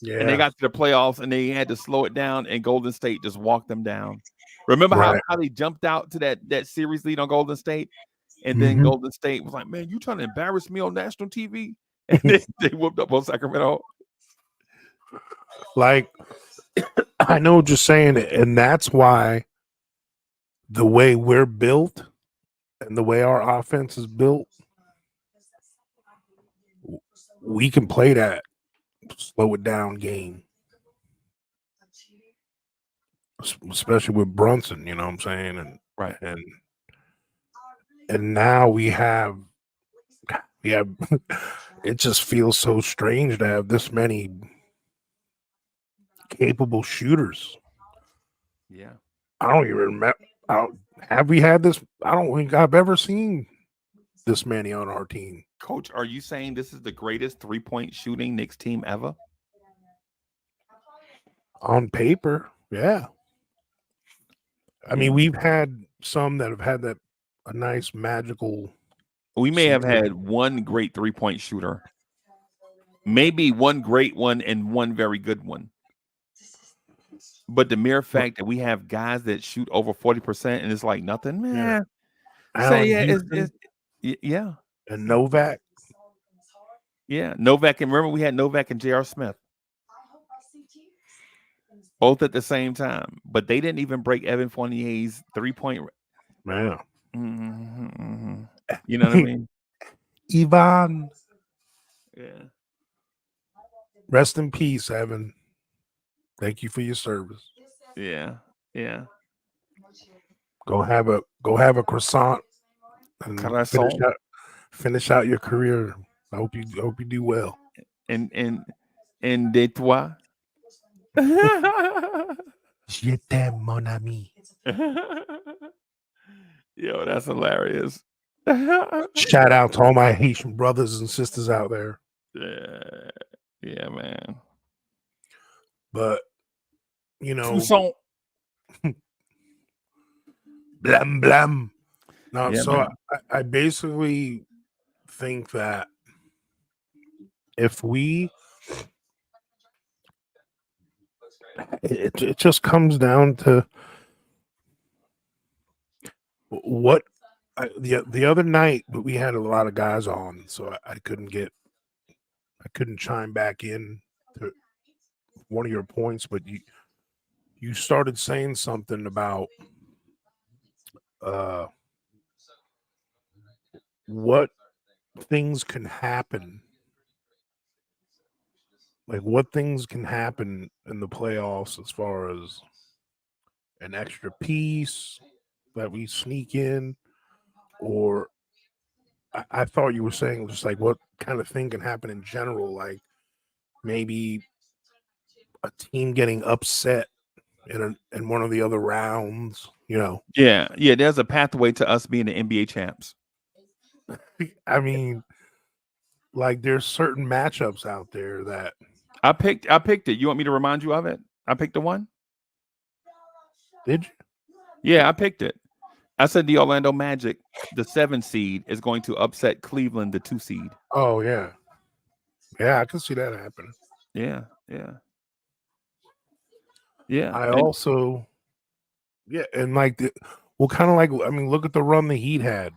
And they Yeah, got to the playoffs and they had to slow it down, and Golden State just walked them down. Remember right. how they jumped out to that series lead on Golden State? And then Mm-hmm. Golden State was like, man, you trying to embarrass me on national TV? And they whooped up on Sacramento. Like I know what you're saying, and that's why the way we're built and the way our offense is built, we can play that slow it down game. especially with Brunson. You know what I'm saying? And Right. and now we have it just feels so strange to have this many capable shooters. Yeah. I don't even remember. Have we had this? I don't think I've ever seen this many on our team. Coach, are you saying this is the greatest 3-point shooting Knicks team ever? On paper, yeah. I mean, Yeah. we've had some that have had a nice magical. We may have season. had one great 3-point shooter, maybe one great one and one very good one. But the mere fact that we have guys that shoot over 40% and it's like nothing, man. Allen Say Houston yeah. and Novak. Yeah. Novak, and remember we had Novak and J.R. Smith both at the same time, but they didn't even break Evan Fournier's 3-point. Man, You know what I mean? Ivan, Yeah. rest in peace, Evan. Thank you for your service. Yeah. Yeah. Go have a croissant and Croissant. finish out your career. I hope you do well. And de toi. Je t'aime, mon ami. Yo, that's hilarious. Shout out to all my Haitian brothers and sisters out there. Yeah, man. But you know, Toussaint. blam blam. No, Yeah, so man. I basically think that if we, it just comes down to what the other night, but we had a lot of guys on, so I couldn't chime back in to one of your points, but you started saying something about what things can happen, like what things can happen in the playoffs as far as an extra piece that we sneak in, or I thought you were saying just like what kind of thing can happen in general, like maybe a team getting upset in one of the other rounds, you know. Yeah, there's a pathway to us being the NBA champs. I mean, like there's certain matchups out there that I picked it. You want me to remind you of it? I picked the one. did you? Yeah, I picked it. I said the Orlando Magic, the 7 seed, is going to upset Cleveland, the 2 seed. Oh yeah, I can see that happening. Yeah. I also, and like kind of like, I mean, look at the run the Heat had.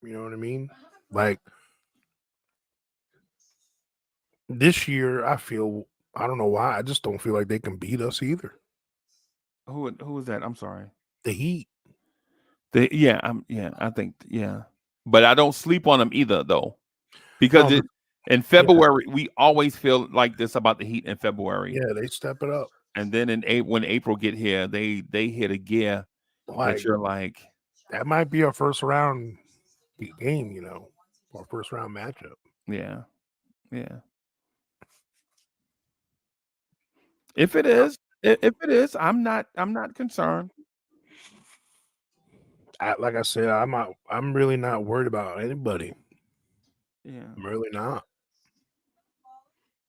You know what I mean? Like this year, I don't know why. I just don't feel like they can beat us either. Who was that? I'm sorry. The Heat. I think but I don't sleep on them either though, because in February we always feel like this about the Heat in February. Yeah, they step it up, and then when April get here, they hit a gear that you're like, that might be our first round game, you know, our first round matchup. Yeah. If it is, I'm not concerned. Like I said, I'm really not worried about anybody. Yeah, I'm really not.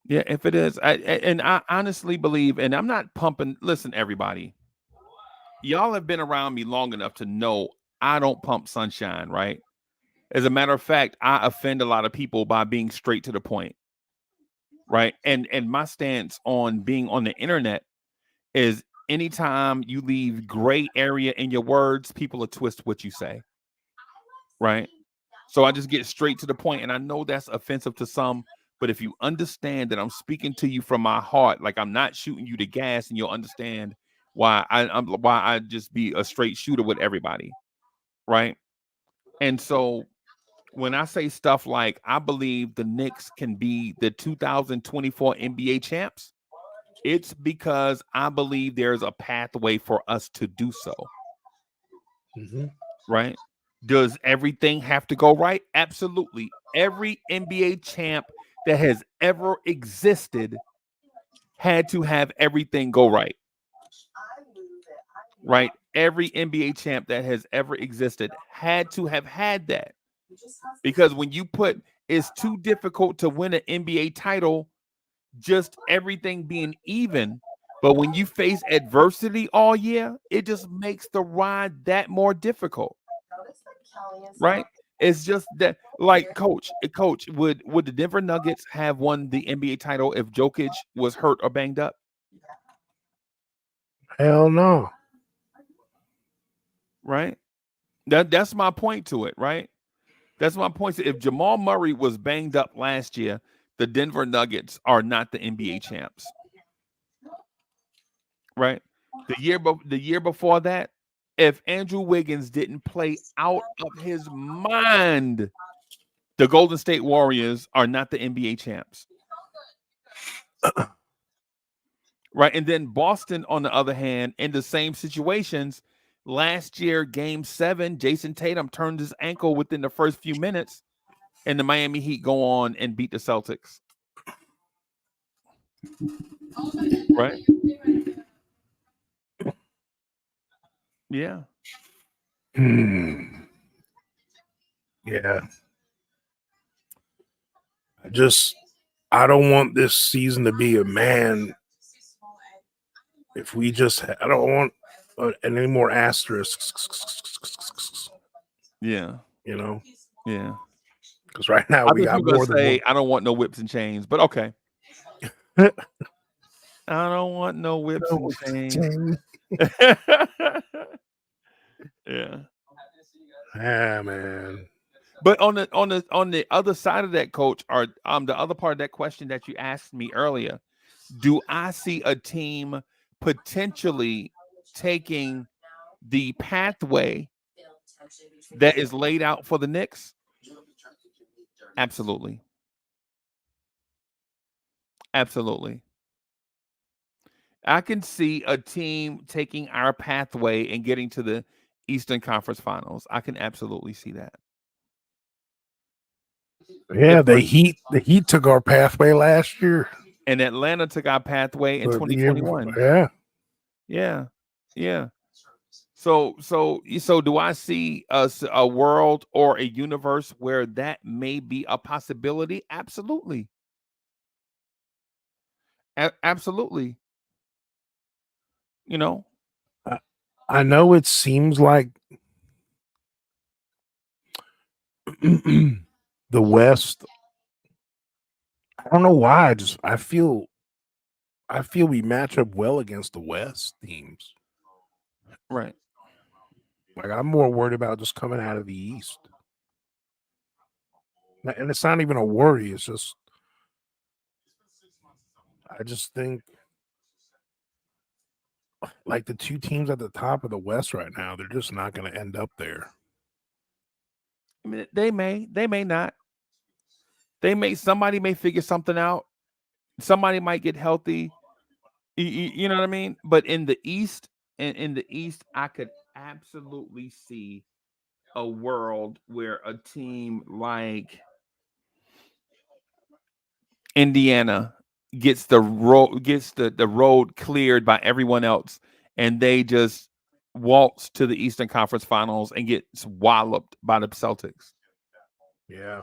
Yeah, if it is, I honestly believe, and I'm not pumping. Listen, everybody, y'all have been around me long enough to know I don't pump sunshine, right? As a matter of fact, I offend a lot of people by being straight to the point, right? And my stance on being on the internet is anytime you leave gray area in your words, people will twist what you say, right? So I just get straight to the point, and I know that's offensive to some, but if you understand that I'm speaking to you from my heart, like I'm not shooting you to gas, and you'll understand why I just be a straight shooter with everybody, right? And so when I say stuff like I believe the Knicks can be the 2024 NBA champs, It's because I believe there's a pathway for us to do so. Right? Does everything have to go right? Absolutely. Every NBA champ that has ever existed had to have everything go right. Right? Every NBA champ that has ever existed had to have had that. Because when you put it's too difficult to win an NBA title, just everything being even. But when you face adversity all year, it just makes the ride that more difficult. Right? It's just that, like, coach, would the Denver Nuggets have won the NBA title if Jokic was hurt or banged up? Hell no. Right? That's my point to it, right? That's my point. If Jamal Murray was banged up last year, the Denver Nuggets are not the NBA champs. Right? The year before that, if Andrew Wiggins didn't play out of his mind, the Golden State Warriors are not the NBA champs. Right? And then Boston, on the other hand, in the same situations, last year, game 7, Jason Tatum turned his ankle within the first few minutes, and the Miami Heat go on and beat the Celtics. Right? Yeah. Yeah. I don't want this season to be a man. If we just, I don't want any more asterisks. Yeah. You know, Yeah. because right now I we thought you got were gonna more than one. say I don't want no whips and chains, but okay. I don't want no whips and chains. Yeah. Yeah, man. But on the other side of that, coach, or the other part of that question that you asked me earlier, do I see a team potentially taking the pathway that is laid out for the Knicks? Absolutely. Absolutely. I can see a team taking our pathway and getting to the Eastern Conference Finals. I can absolutely see that. Yeah, If the Heat took our pathway last year. and Atlanta took our pathway in But the year before, 2021. yeah. Yeah. Yeah. So do I see a world or a universe where that may be a possibility? Absolutely. Absolutely. You know, I know it seems like the West. I don't know why. I feel we match up well against the West teams. right. Like I'm more worried about just coming out of the East. And it's not even a worry. It's just I just think like the two teams at the top of the West right now, they're just not going to end up there. I mean, they may not. Somebody may figure something out. Somebody might get healthy. You know what I mean? But in the East, I could absolutely see a world where a team like Indiana gets the road cleared by everyone else, and they just waltz to the Eastern Conference Finals and gets walloped by the Celtics. Yeah.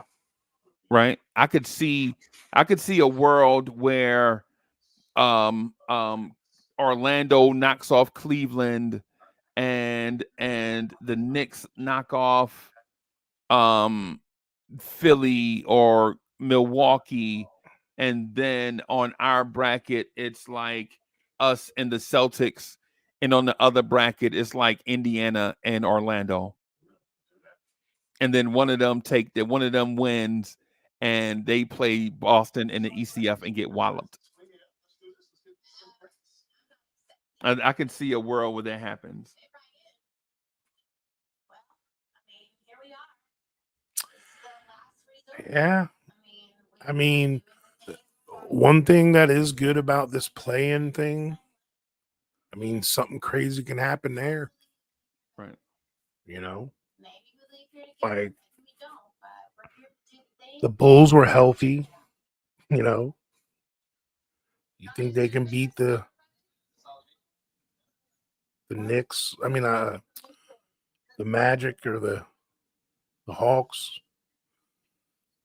Right? I could see a world where Orlando knocks off Cleveland and the Knicks knock off Philly or Milwaukee, and then on our bracket it's like us and the Celtics, and on the other bracket it's like Indiana and Orlando, and then one of them wins and they play Boston in the ECF and get walloped. I can see a world where that happens. Yeah. I mean, One thing that is good about this play-in thing, I mean, something crazy can happen there. Right. You know, like the Bulls were healthy. You know, you think they can beat the Knicks? I mean, the Magic or the Hawks,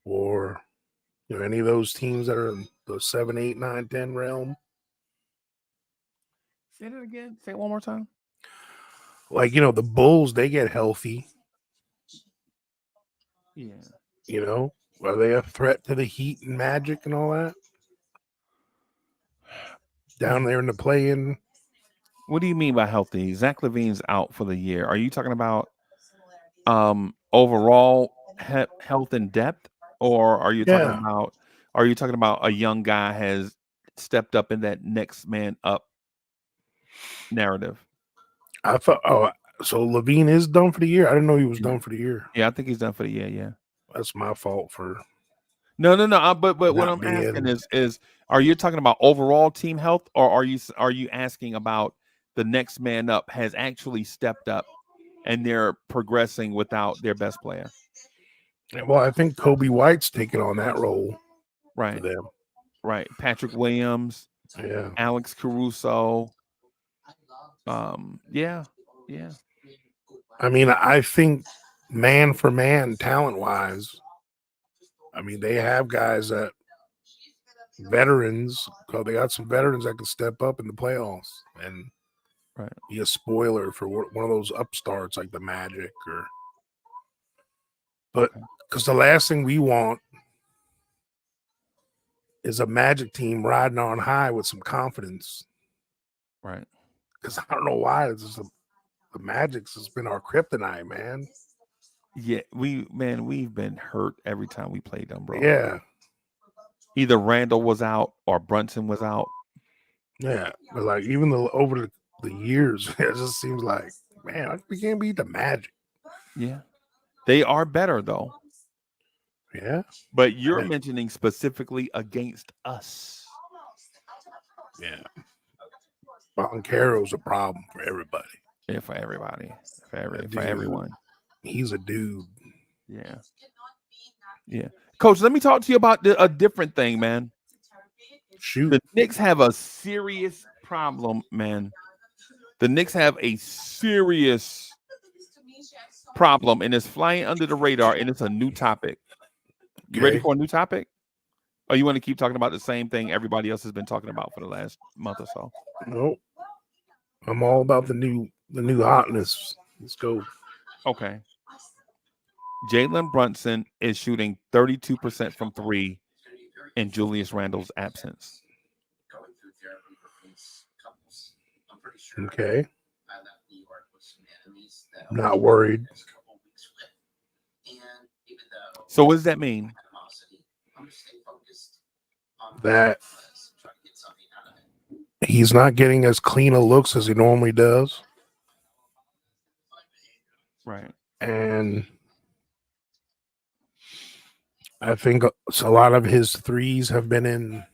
or any of those teams that are in the 7, 8, 9, 10 realm. Say that again. Say it one more time. Like, the Bulls, they get healthy. Yeah. Are they a threat to the Heat and Magic and all that? Down there in the play-in. What do you mean by healthy? Zach LaVine's out for the year. Are you talking about overall health and depth, or are you talking about a young guy has stepped up in that next man up narrative? I thought, so Levine is done for the year? I didn't know he was done for the year. Yeah, I think he's done for the year. Yeah. That's my fault for No. But what not I'm asking being. is, are you talking about overall team health, or are you asking about the next man up has actually stepped up and they're progressing without their best player? Well, I think Kobe White's taking on that role for Right. them. Right. Patrick Williams, Yeah. Alex Caruso. Yeah. I mean, I think man for man, talent wise, I mean, they have guys that veterans, because they got some veterans that can step up in the playoffs and Right. be a spoiler for one of those upstarts like the Magic but because the last thing we want is a Magic team riding on high with some confidence. Right. Because I don't know why the Magic's has been our kryptonite, man. Yeah, we've been hurt every time we played them, bro. Yeah. Either Randall was out or Brunson was out. Yeah. But like even over the years, it just seems like, man, we can't beat the Magic. Yeah. They are better though. Yeah. But you're mentioning specifically against us. Yeah. Boncaro's a problem for everybody. Yeah, for everybody. For everyone. He's a dude. Yeah. Yeah. Coach, let me talk to you about a different thing, man. Shoot. The Knicks have a serious problem, man. The Knicks have a serious problem, and it's flying under the radar, and it's a new topic. You ready for a new topic? Or you want to keep talking about the same thing everybody else has been talking about for the last month or so? Nope. I'm all about the new hotness. Let's go. Okay. Jalen Brunson is shooting 32% from three in Julius Randle's absence. Okay. I'm not worried. So what does that mean? That he's not getting as clean a looks as he normally does. Right. And I think a lot of his threes have been in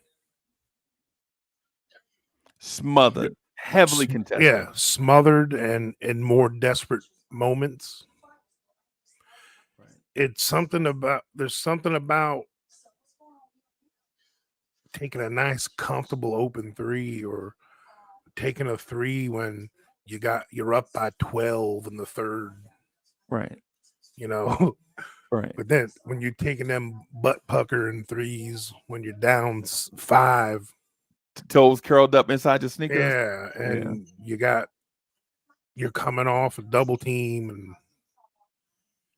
smothered, heavily contested. Yeah, smothered and in more desperate moments. Right. There's something about taking a nice, comfortable open three, or taking a three when you're up by 12 in the third. Right. Right. But then when you're taking them butt puckering threes when you're down 5, toes curled up inside your sneakers. Yeah, and you're coming off a double team, and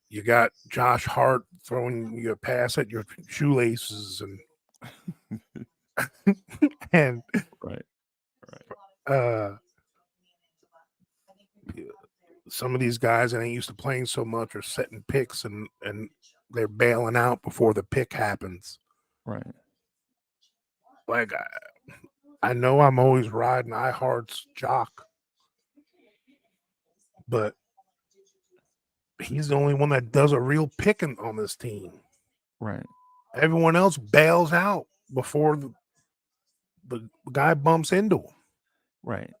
you got Josh Hart throwing you a pass at your shoelaces, and right. Some of these guys that ain't used to playing so much are setting picks, and they're bailing out before the pick happens. Right. Like I know I'm always riding iHeart's jock, but he's the only one that does a real picking on this team. Right. Everyone else bails out before the guy bumps into him. Right.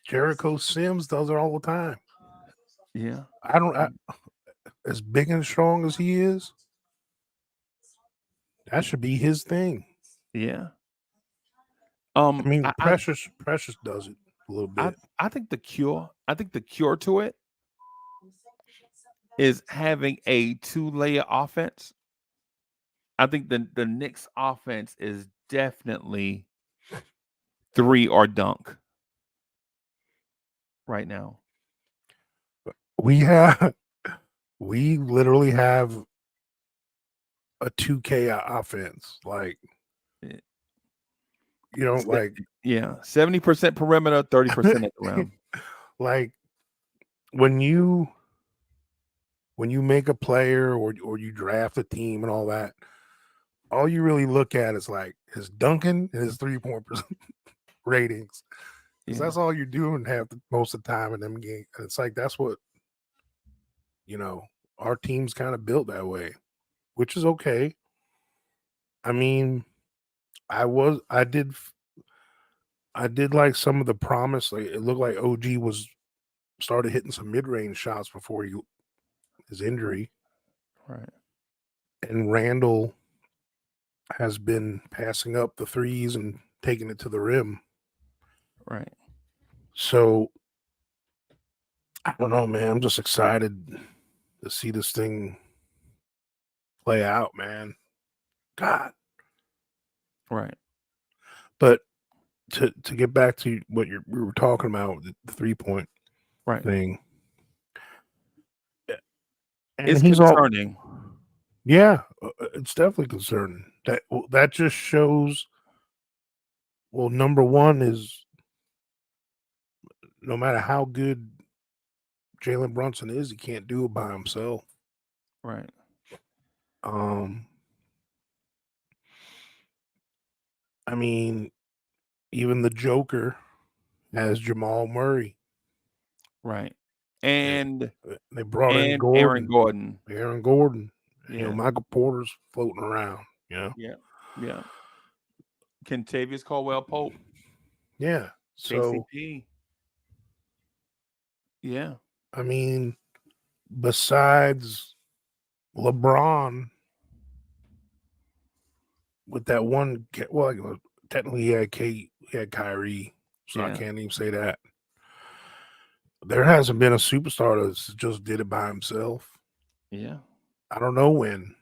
Jericho Sims does it all the time. Yeah. As big and strong as he is, that should be his thing. Yeah. I mean, I Precious does it a little bit. I think the cure to it is having a 2-layer offense. I think the Knicks offense is definitely 3 or dunk right now. We literally have a 2K offense. Like, Yeah. like, Yeah, 70% perimeter, 30% at the rim. like when you make a player or you draft a team and all that, all you really look at is like his dunking and his 3-point ratings. Because that's all you're doing most of the time in them games. And it's like that's what our team's kind of built that way, which is okay. I mean, I did like some of the promise. Like it looked like OG started hitting some mid-range shots before his injury. Right. And Randall has been passing up the threes and taking it to the rim. Right. So I don't know, man. I'm just excited to see this thing play out, man. God. Right. But to get back to what we were talking about, the 3-point thing. And it's concerning. Yeah, it's definitely concerning. That just shows. Well, number one is no matter how good Jalen Brunson is, he can't do it by himself. Right. I mean, even the Joker has Jamal Murray. Right. And they brought in Aaron Gordon. Yeah. Michael Porter's floating around. Yeah. Kentavious Caldwell-Pope. Yeah. So KCP. Yeah. I mean, besides LeBron, with that one, well, technically he had Kyrie, so I can't even say that. There hasn't been a superstar that's just did it by himself. Yeah. I don't know when.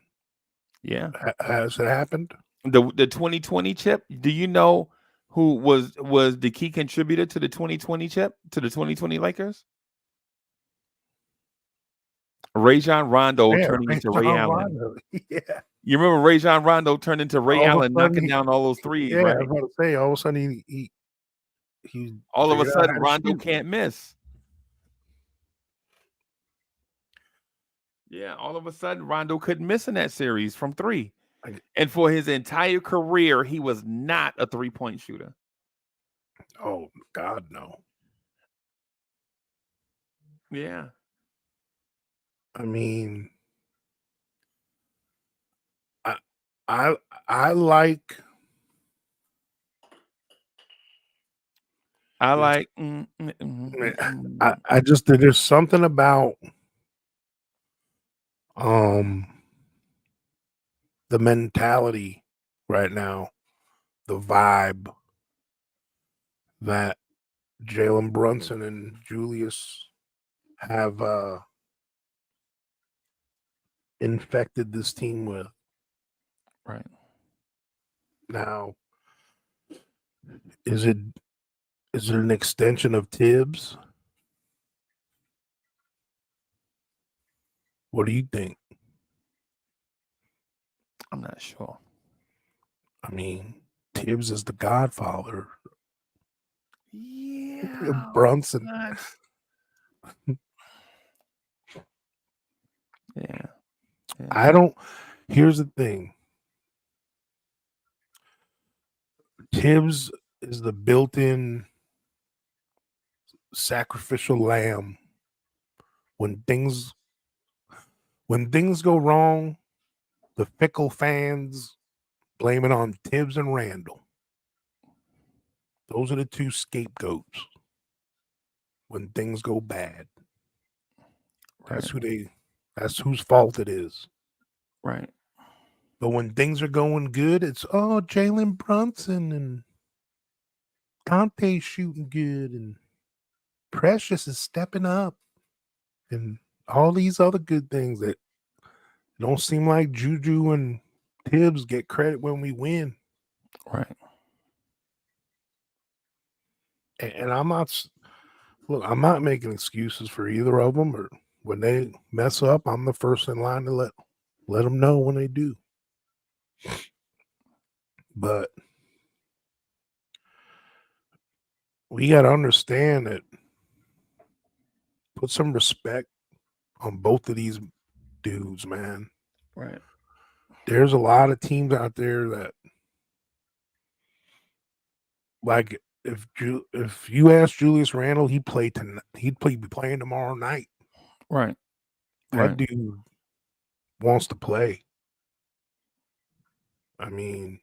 Yeah. Has it happened? The 2020 chip, do you know who was the key contributor to the 2020 chip, to the 2020 Lakers? Rajon Rondo turning into Ray Allen. Yeah. You remember Rajon Rondo turned into Ray Allen, knocking down all those threes, right? I was about to say, all of a sudden he all of a sudden Rondo can't miss. Yeah, all of a sudden Rondo couldn't miss in that series from 3. And for his entire career, he was not a 3-point shooter. Oh, God, no. Yeah. I mean, I like. I just there's something about the mentality right now, the vibe that Jalen Brunson and Julius have infected this team with. Right. Now, is it an extension of Tibbs? What do you think? I'm not sure. I mean, Tibbs is the godfather. Yeah. Brunson. Yeah. Here's the thing. Tibbs is the built-in sacrificial lamb. When things go wrong, the fickle fans blame it on Tibbs and Randall. Those are the two scapegoats when things go bad. That's whose fault it is. Right. But when things are going good, it's Jalen Brunson and Conte's shooting good and Precious is stepping up and all these other good things that don't seem like Juju and Tibbs get credit when we win. Right. And I'm not making excuses for either of them. Or when they mess up, I'm the first in line to let them know when they do. But we got to understand that. Put some respect on both of these dudes, man. Right. There's a lot of teams out there that, like, if you ask Julius Randle, he'd be playing tomorrow night. Right. That dude wants to play. I mean,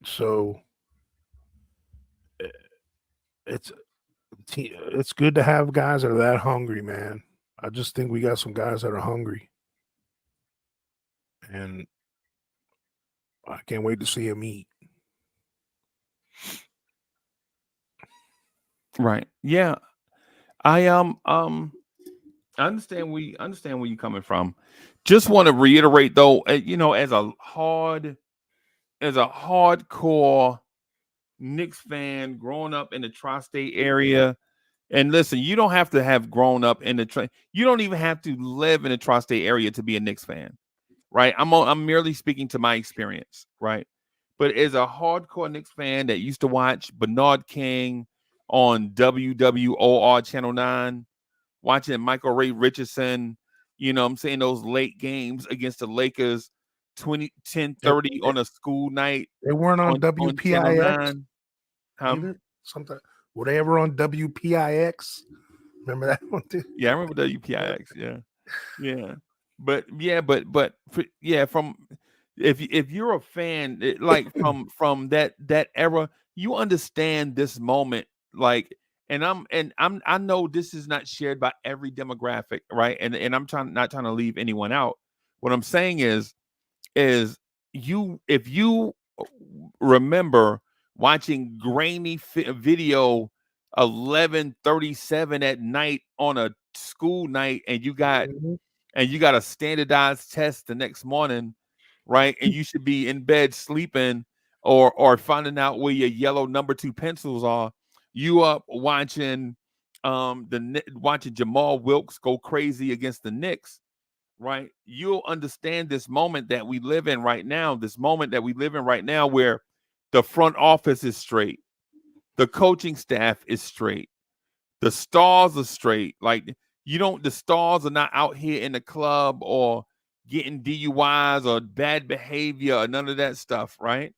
so it's good to have guys that are that hungry, man. I just think we got some guys that are hungry, and I can't wait to see them eat. Right. Yeah. I understand where you're coming from. Just want to reiterate though, as a hardcore Knicks fan growing up in the tri-state area. And listen, you don't have to have grown up in you don't even have to live in the tri-state area to be a Knicks fan, right? I'm merely speaking to my experience, right? But as a hardcore Knicks fan that used to watch Bernard King on WWOR Channel 9, watching Michael Ray Richardson, I'm saying those late games against the Lakers, 10:30 on a school night. They weren't on WPIX Channel 9. either. Something. Were they ever on WPIX? Remember that one too? Yeah, I remember WPIX. Yeah. But from if you're a fan, like from that era, you understand this moment. Like, I know this is not shared by every demographic, right? And I'm not trying to leave anyone out. What I'm saying is if you remember watching grainy video 11:37 at night on a school night, and you got a standardized test the next morning, right? And you should be in bed sleeping or finding out where your yellow number 2 pencils are. You up watching watching Jamal Wilkes go crazy against the Knicks, right? You'll understand this moment that we live in right now, where the front office is straight, the coaching staff is straight, the stars are straight. Like, the stars are not out here in the club or getting DUIs or bad behavior or none of that stuff, right?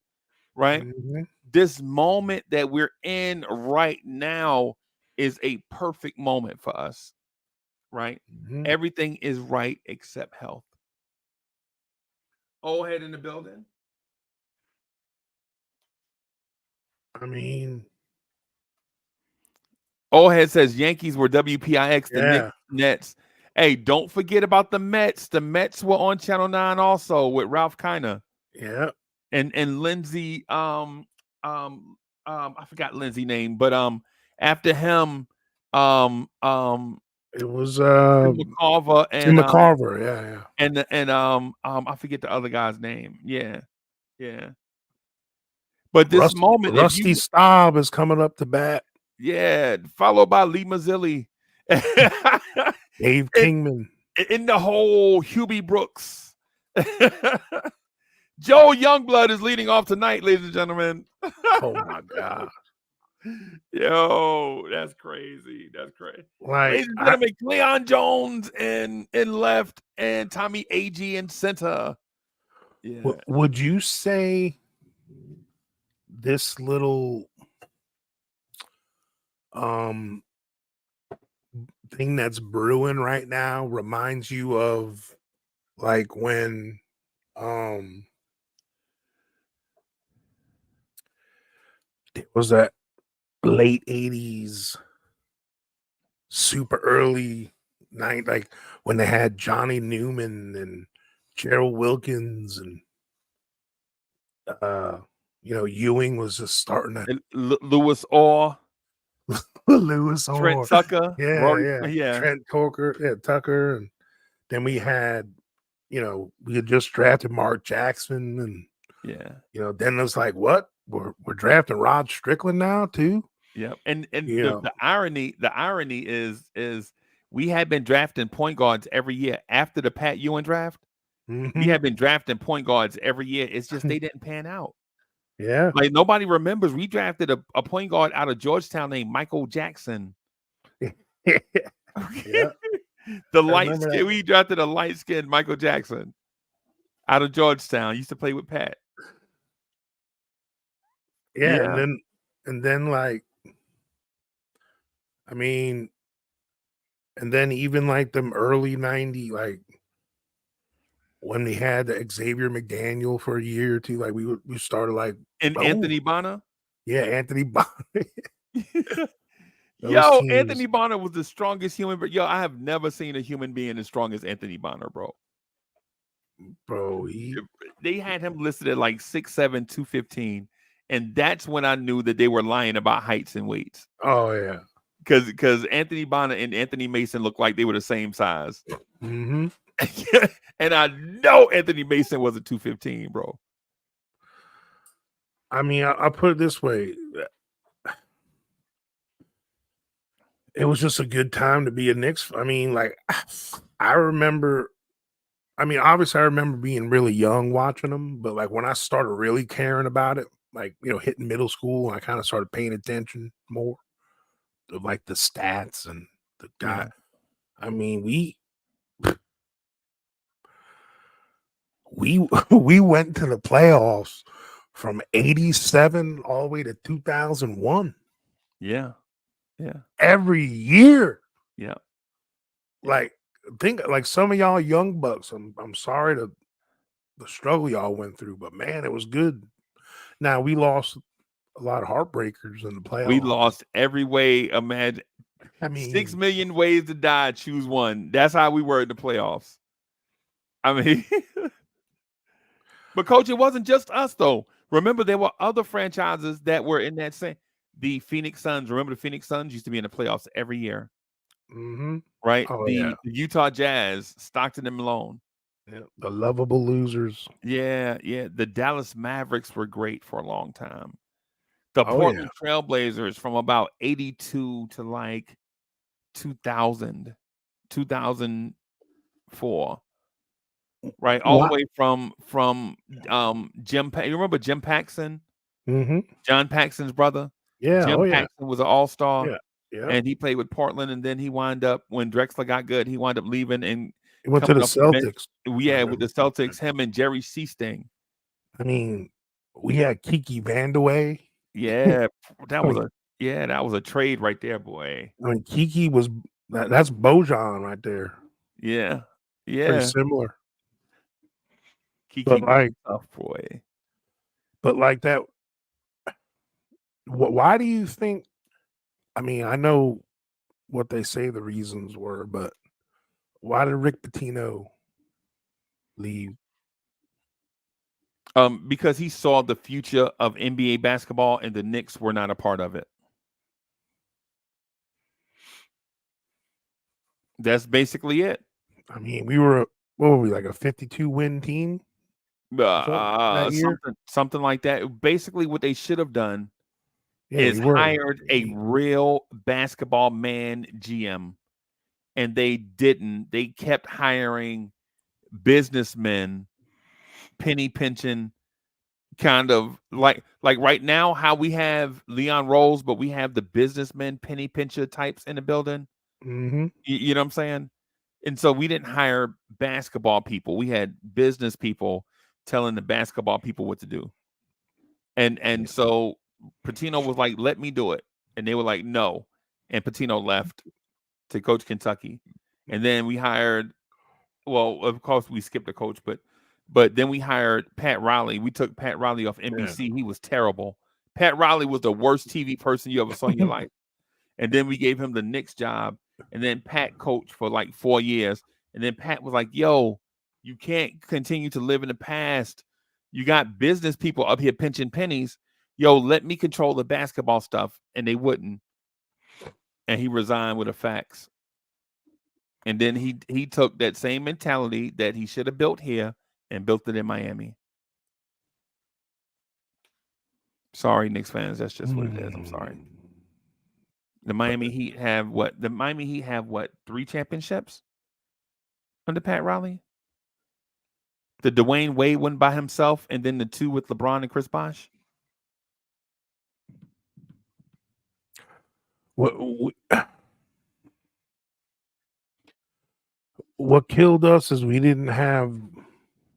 Mm-hmm. This moment that we're in right now is a perfect moment for us, right? Mm-hmm. Everything is right except health. Old head in the building. I mean, Old head says Yankees were WPIX, the yeah. Knicks, Nets. Hey, don't forget about the Mets. The Mets were on Channel 9 also with Ralph Kiner. Yeah. And Lindsay, I forgot Lindsay's name, but after him, it was Tim McCarver and McCarver, yeah. and I forget the other guy's name. Yeah. But this moment, Rusty Staub is coming up to bat. Yeah, followed by Lee Mazzilli. Dave Kingman. In the whole Hubie Brooks. Joe Youngblood is leading off tonight, ladies and gentlemen. Oh my God. Yo, that's crazy. Like, ladies and gentlemen, Cleon Jones in left and Tommy Agee in center. Yeah. Would you say this little thing that's brewing right now reminds you of like when It was that late 80s, super early night, like when they had Johnny Newman and Gerald Wilkins and Ewing was just starting to And Lewis Orr, Lewis Trent Orr. Tucker, Yeah, Rory. yeah. Yeah, Trent Tucker, and then we had, we had just drafted Mark Jackson, and yeah, then it's like, what? We're drafting Rod Strickland now too? yeah. And You the, know. the irony is we had been drafting point guards every year after the Pat Ewing draft. We Mhm. had been drafting point guards every year. It's just they didn't pan out. Yeah. Like nobody remembers we drafted a point guard out of Georgetown named Michael Jackson. Yeah. The I light remember skin. that. We drafted a light skinned Michael Jackson out of Georgetown. He used to play with Pat. Yeah, Yeah. and then like, I mean, and then even like them early 90, like when we had the Xavier McDaniel for a year or two, like we started like, And oh Anthony Bonner. yeah, Anthony Bonner. Those Yo, teams, Anthony Bonner was the strongest human. But yo, I have never seen a human being as strong as Anthony Bonner, bro. bro. They had him listed at like 6'7", 215. And that's when I knew that they were lying about heights and weights. Oh yeah. Because Anthony Bonner and Anthony Mason looked like they were the same size. Mm-hmm. And I know Anthony Mason was a 215, bro. I mean, I'll put it this way. It was just a good time to be a Knicks. I mean, like, I remember, obviously I remember being really young watching them, but like when I started really caring about it, like, hitting middle school, I kind of started paying attention more to like the stats and the guy. Yeah. I mean, we went to the playoffs from 87 all the way to 2001. Yeah. Yeah. Every year. Yeah. Like, think like some of y'all young bucks. I'm sorry to the struggle y'all went through, but man, it was good. Now we lost a lot of heartbreakers in the playoffs. We lost every way. Imagine I mean, 6 million ways to die. Choose one. That's how we were in the playoffs. I mean, but coach, it wasn't just us though. Remember, there were other franchises that were in that same. The Phoenix Suns. Remember, the Phoenix Suns used to be in the playoffs every year, mm-hmm. right? Oh, the Utah Jazz, Stockton and Malone. Yeah, the lovable losers. Yeah, yeah. The Dallas Mavericks were great for a long time. The Portland Trailblazers from about 82 to like 2000, 2004. Right, all the way from Jim. You remember Jim Paxson? Mm-hmm. John Paxson's brother. Yeah. Jim Paxson was an all-star. Yeah. Yeah. And he played with Portland, and then he wound up when Drexler got good. He wound up leaving and he went to the Celtics. Yeah, with the Celtics. Him and Jerry Seasting. I mean, we had Kiki Vandeweghe. Yeah, that was a trade right there, boy. I mean, Kiki was that's Bojan right there. Yeah, yeah, pretty similar. Kiki, but like, tough boy. But like that, why do you think? I mean, I know what they say the reasons were, but why did Rick Pitino leave? Because he saw the future of NBA basketball, and the Knicks were not a part of it. That's basically it. I mean, what were we, like a 52 win team? Something like that. Basically, what they should have done is hired a real basketball man GM, and they didn't. They kept hiring businessmen, penny pinching, kind of like right now how we have Leon Rose, but we have the businessmen, penny pincher types in the building. Mm-hmm. You know what I'm saying? And so we didn't hire basketball people. We had business people telling the basketball people what to do. And so Pitino was like, let me do it. And they were like, no. And Pitino left to coach Kentucky. And then we hired, well, of course we skipped a coach, but But then we hired Pat Riley. We took Pat Riley off NBC. He was terrible. Pat Riley was the worst TV person you ever saw in your life. And then we gave him the Knicks job. And then Pat coached for like 4 years. And then Pat was like, yo, you can't continue to live in the past. You got business people up here pinching pennies. Yo, let me control the basketball stuff. And they wouldn't. And he resigned with the facts. And then he took that same mentality that he should have built here and built it in Miami. Sorry, Knicks fans. That's just what it is. I'm sorry. The Miami Heat have what? The Miami Heat have what? 3 championships under Pat Riley? The Dwayne Wade one by himself, and then the 2 with LeBron and Chris Bosh? What killed us is we didn't have,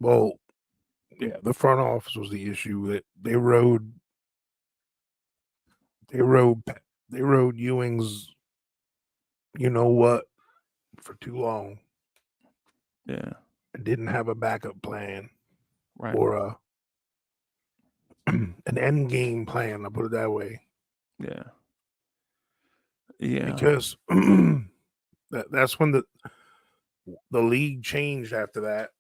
the front office was the issue. That they rode Ewing's, you know what, for too long. Yeah. And didn't have a backup plan, right, or an end game plan. I'll put it that way. Yeah. Yeah. Because that's when the league changed after that.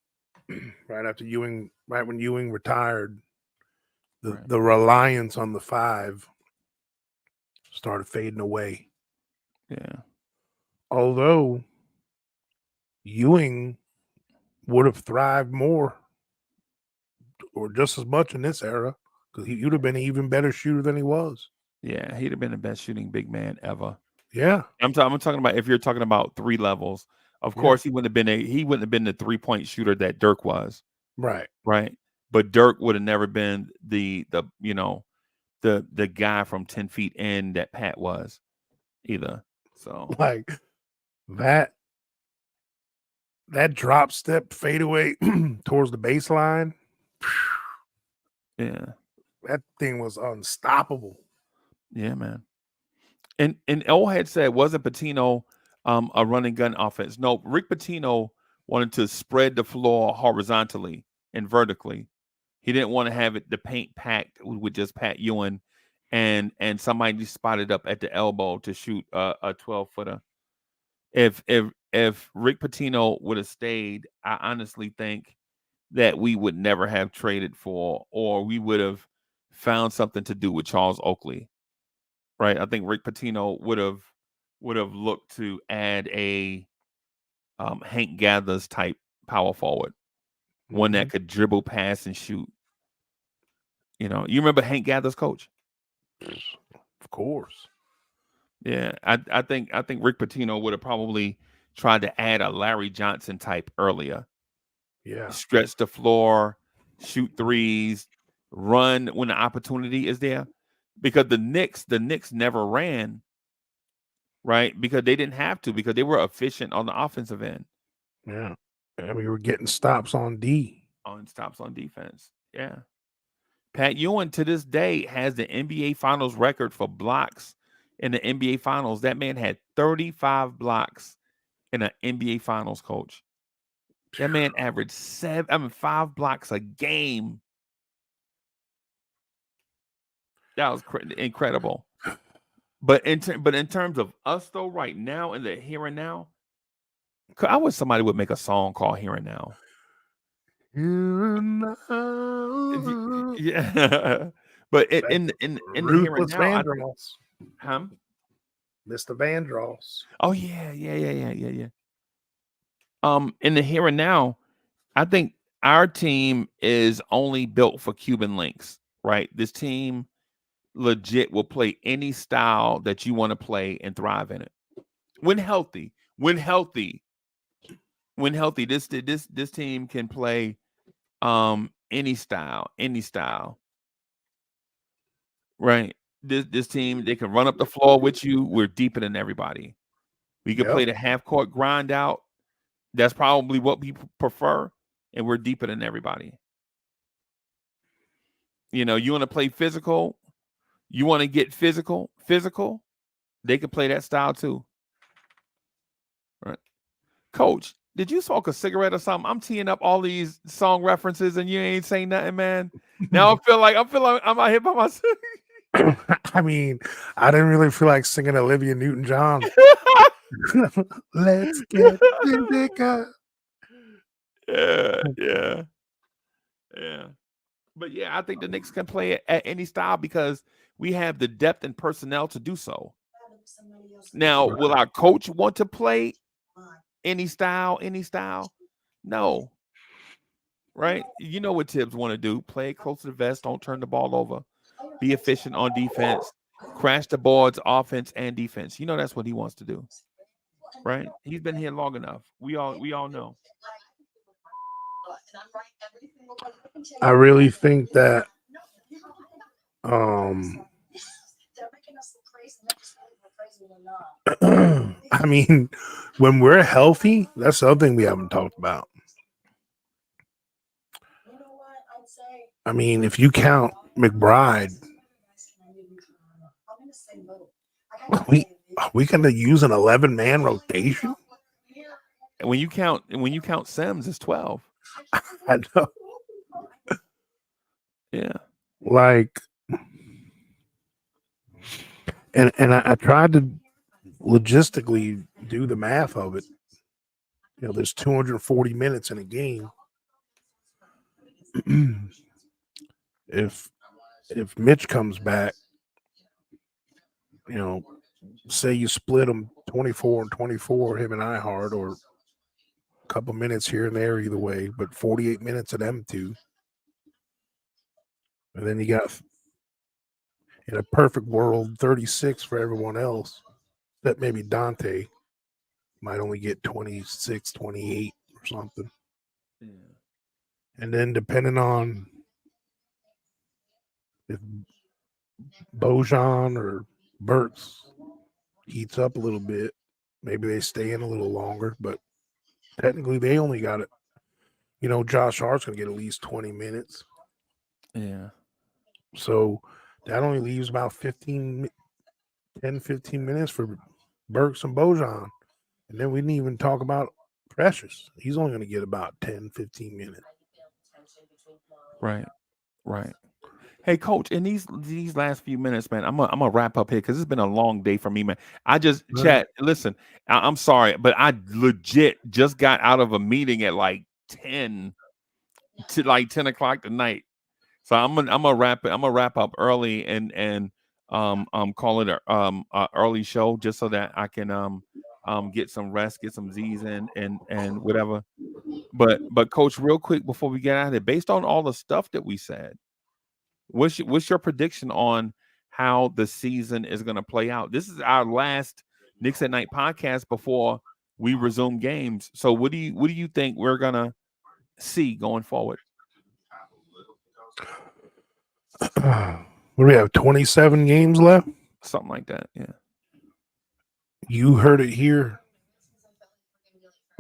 Right after Ewing, right when Ewing retired, the reliance on the 5 started fading away. Yeah. Although Ewing would have thrived more or just as much in this era, because he would have been an even better shooter than he was. Yeah, he'd have been the best shooting big man ever. Yeah. I'm talking about, if you're talking about 3 levels, of course he wouldn't have been the 3-point shooter that Dirk was. Right. Right. But Dirk would have never been the guy from 10 feet in that Pat was either. So like that drop step fadeaway towards the baseline. Yeah. That thing was unstoppable. Yeah, man. And old head said, wasn't Pitino a running gun offense? No, Rick Pitino wanted to spread the floor horizontally and vertically. He didn't want to have the paint packed with just Pat Ewing and somebody just spotted up at the elbow to shoot a 12-footer. If Rick Pitino would have stayed, I honestly think that we would never have traded for, or we would have found something to do with Charles Oakley. Right? I think Rick Pitino would have looked to add a Hank Gathers type power forward, one that could dribble, pass, and shoot. You remember Hank Gathers, coach? Of course. Yeah, I think Rick Pitino would have probably tried to add a Larry Johnson type earlier. Yeah. Stretch the floor, shoot threes, run when the opportunity is there. Because the Knicks never ran, right? Because they didn't have to, because they were efficient on the offensive end. Yeah. And we were getting stops on D. Stops on defense. Yeah. Pat Ewing to this day has the NBA Finals record for blocks in the NBA Finals. That man had 35 blocks in an NBA Finals, coach. That man averaged 5 blocks a game. That was incredible. But in terms of us, though, right now, in the here and now, I wish somebody would make a song called Here and Now. Here and now. Yeah. But in the here and now, Mr. Vandross. Oh, yeah. In the here and now, I think our team is only built for Cuban links, right? This team legit will play any style that you want to play and thrive in it. When healthy, this team can play any style. Right. This team, they can run up the floor with you. We're deeper than everybody. We can play the half court grind out. That's probably what we prefer, and we're deeper than everybody. You want to play physical. You want to get physical. They can play that style too. Right. Coach, Did you smoke a cigarette or something? I'm teeing up all these song references and you ain't saying nothing, man. Now I feel like I'm out here by myself. I mean, I didn't really feel like singing Olivia Newton-John. Let's get physical. Yeah. But yeah, I think the Knicks can play at any style because we have the depth and personnel to do so. Now, will our coach want to play any style? No. Right? You know what Tibbs want to do. Play it close to the vest. Don't turn the ball over. Be efficient on defense. Crash the boards, offense and defense. You know that's what he wants to do. Right? He's been here long enough. We all know. I really think that I mean, when we're healthy, that's the other thing we haven't talked about. I mean, if you count McBride, are we gonna use an 11-man rotation? And when you count Sims, it's 12. I know. Yeah. Like, and I tried to logistically do the math of it. You know, there's 240 minutes in a game. If Mitch comes back, you know, say you split them 24 and 24, him and Ihart, or a couple minutes here and there either way, but 48 minutes of them two. And then you got, in a perfect world, 36 for everyone else. That maybe Dante might only get 26, 28 or something. Yeah. And then depending on if Bojan or Burks heats up a little bit, maybe they stay in a little longer, but technically they only got it. You know, Josh Hart's going to get at least 20 minutes. Yeah. So that only leaves about 10, 15 minutes for Burks and Bojan. And then we didn't even talk about Precious. He's only going to get about 10, 15 minutes. Right. Hey, Coach, in these last few minutes, man, I'm gonna wrap up here because it's been a long day for me, man. I just chat. Listen, I'm sorry, but I legit just got out of a meeting at like 10 o'clock tonight. So I'm gonna wrap it. I'm gonna wrap up early and call it a early show just so that I can get some rest, get some Z's in and whatever. But Coach, real quick before we get out of here, based on all the stuff that we said, what's your prediction on how the season is going to play out? This is our last Knicks at Night podcast before we resume games. So what do you think we're gonna see going forward? What do we have? 27 games left? Something like that. Yeah. You heard it here.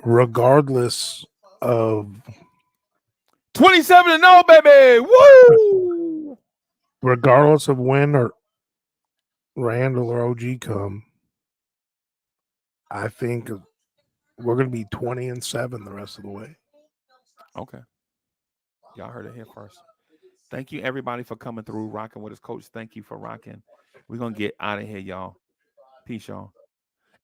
Regardless of 27-0, baby. Woo! Regardless of when or Randall or OG come, I think we're going to be 20-7 the rest of the way. Okay. Y'all heard it here first. Thank you, everybody, for coming through, rocking with us, Coach. Thank you for rocking. We're going to get out of here, y'all. Peace, y'all.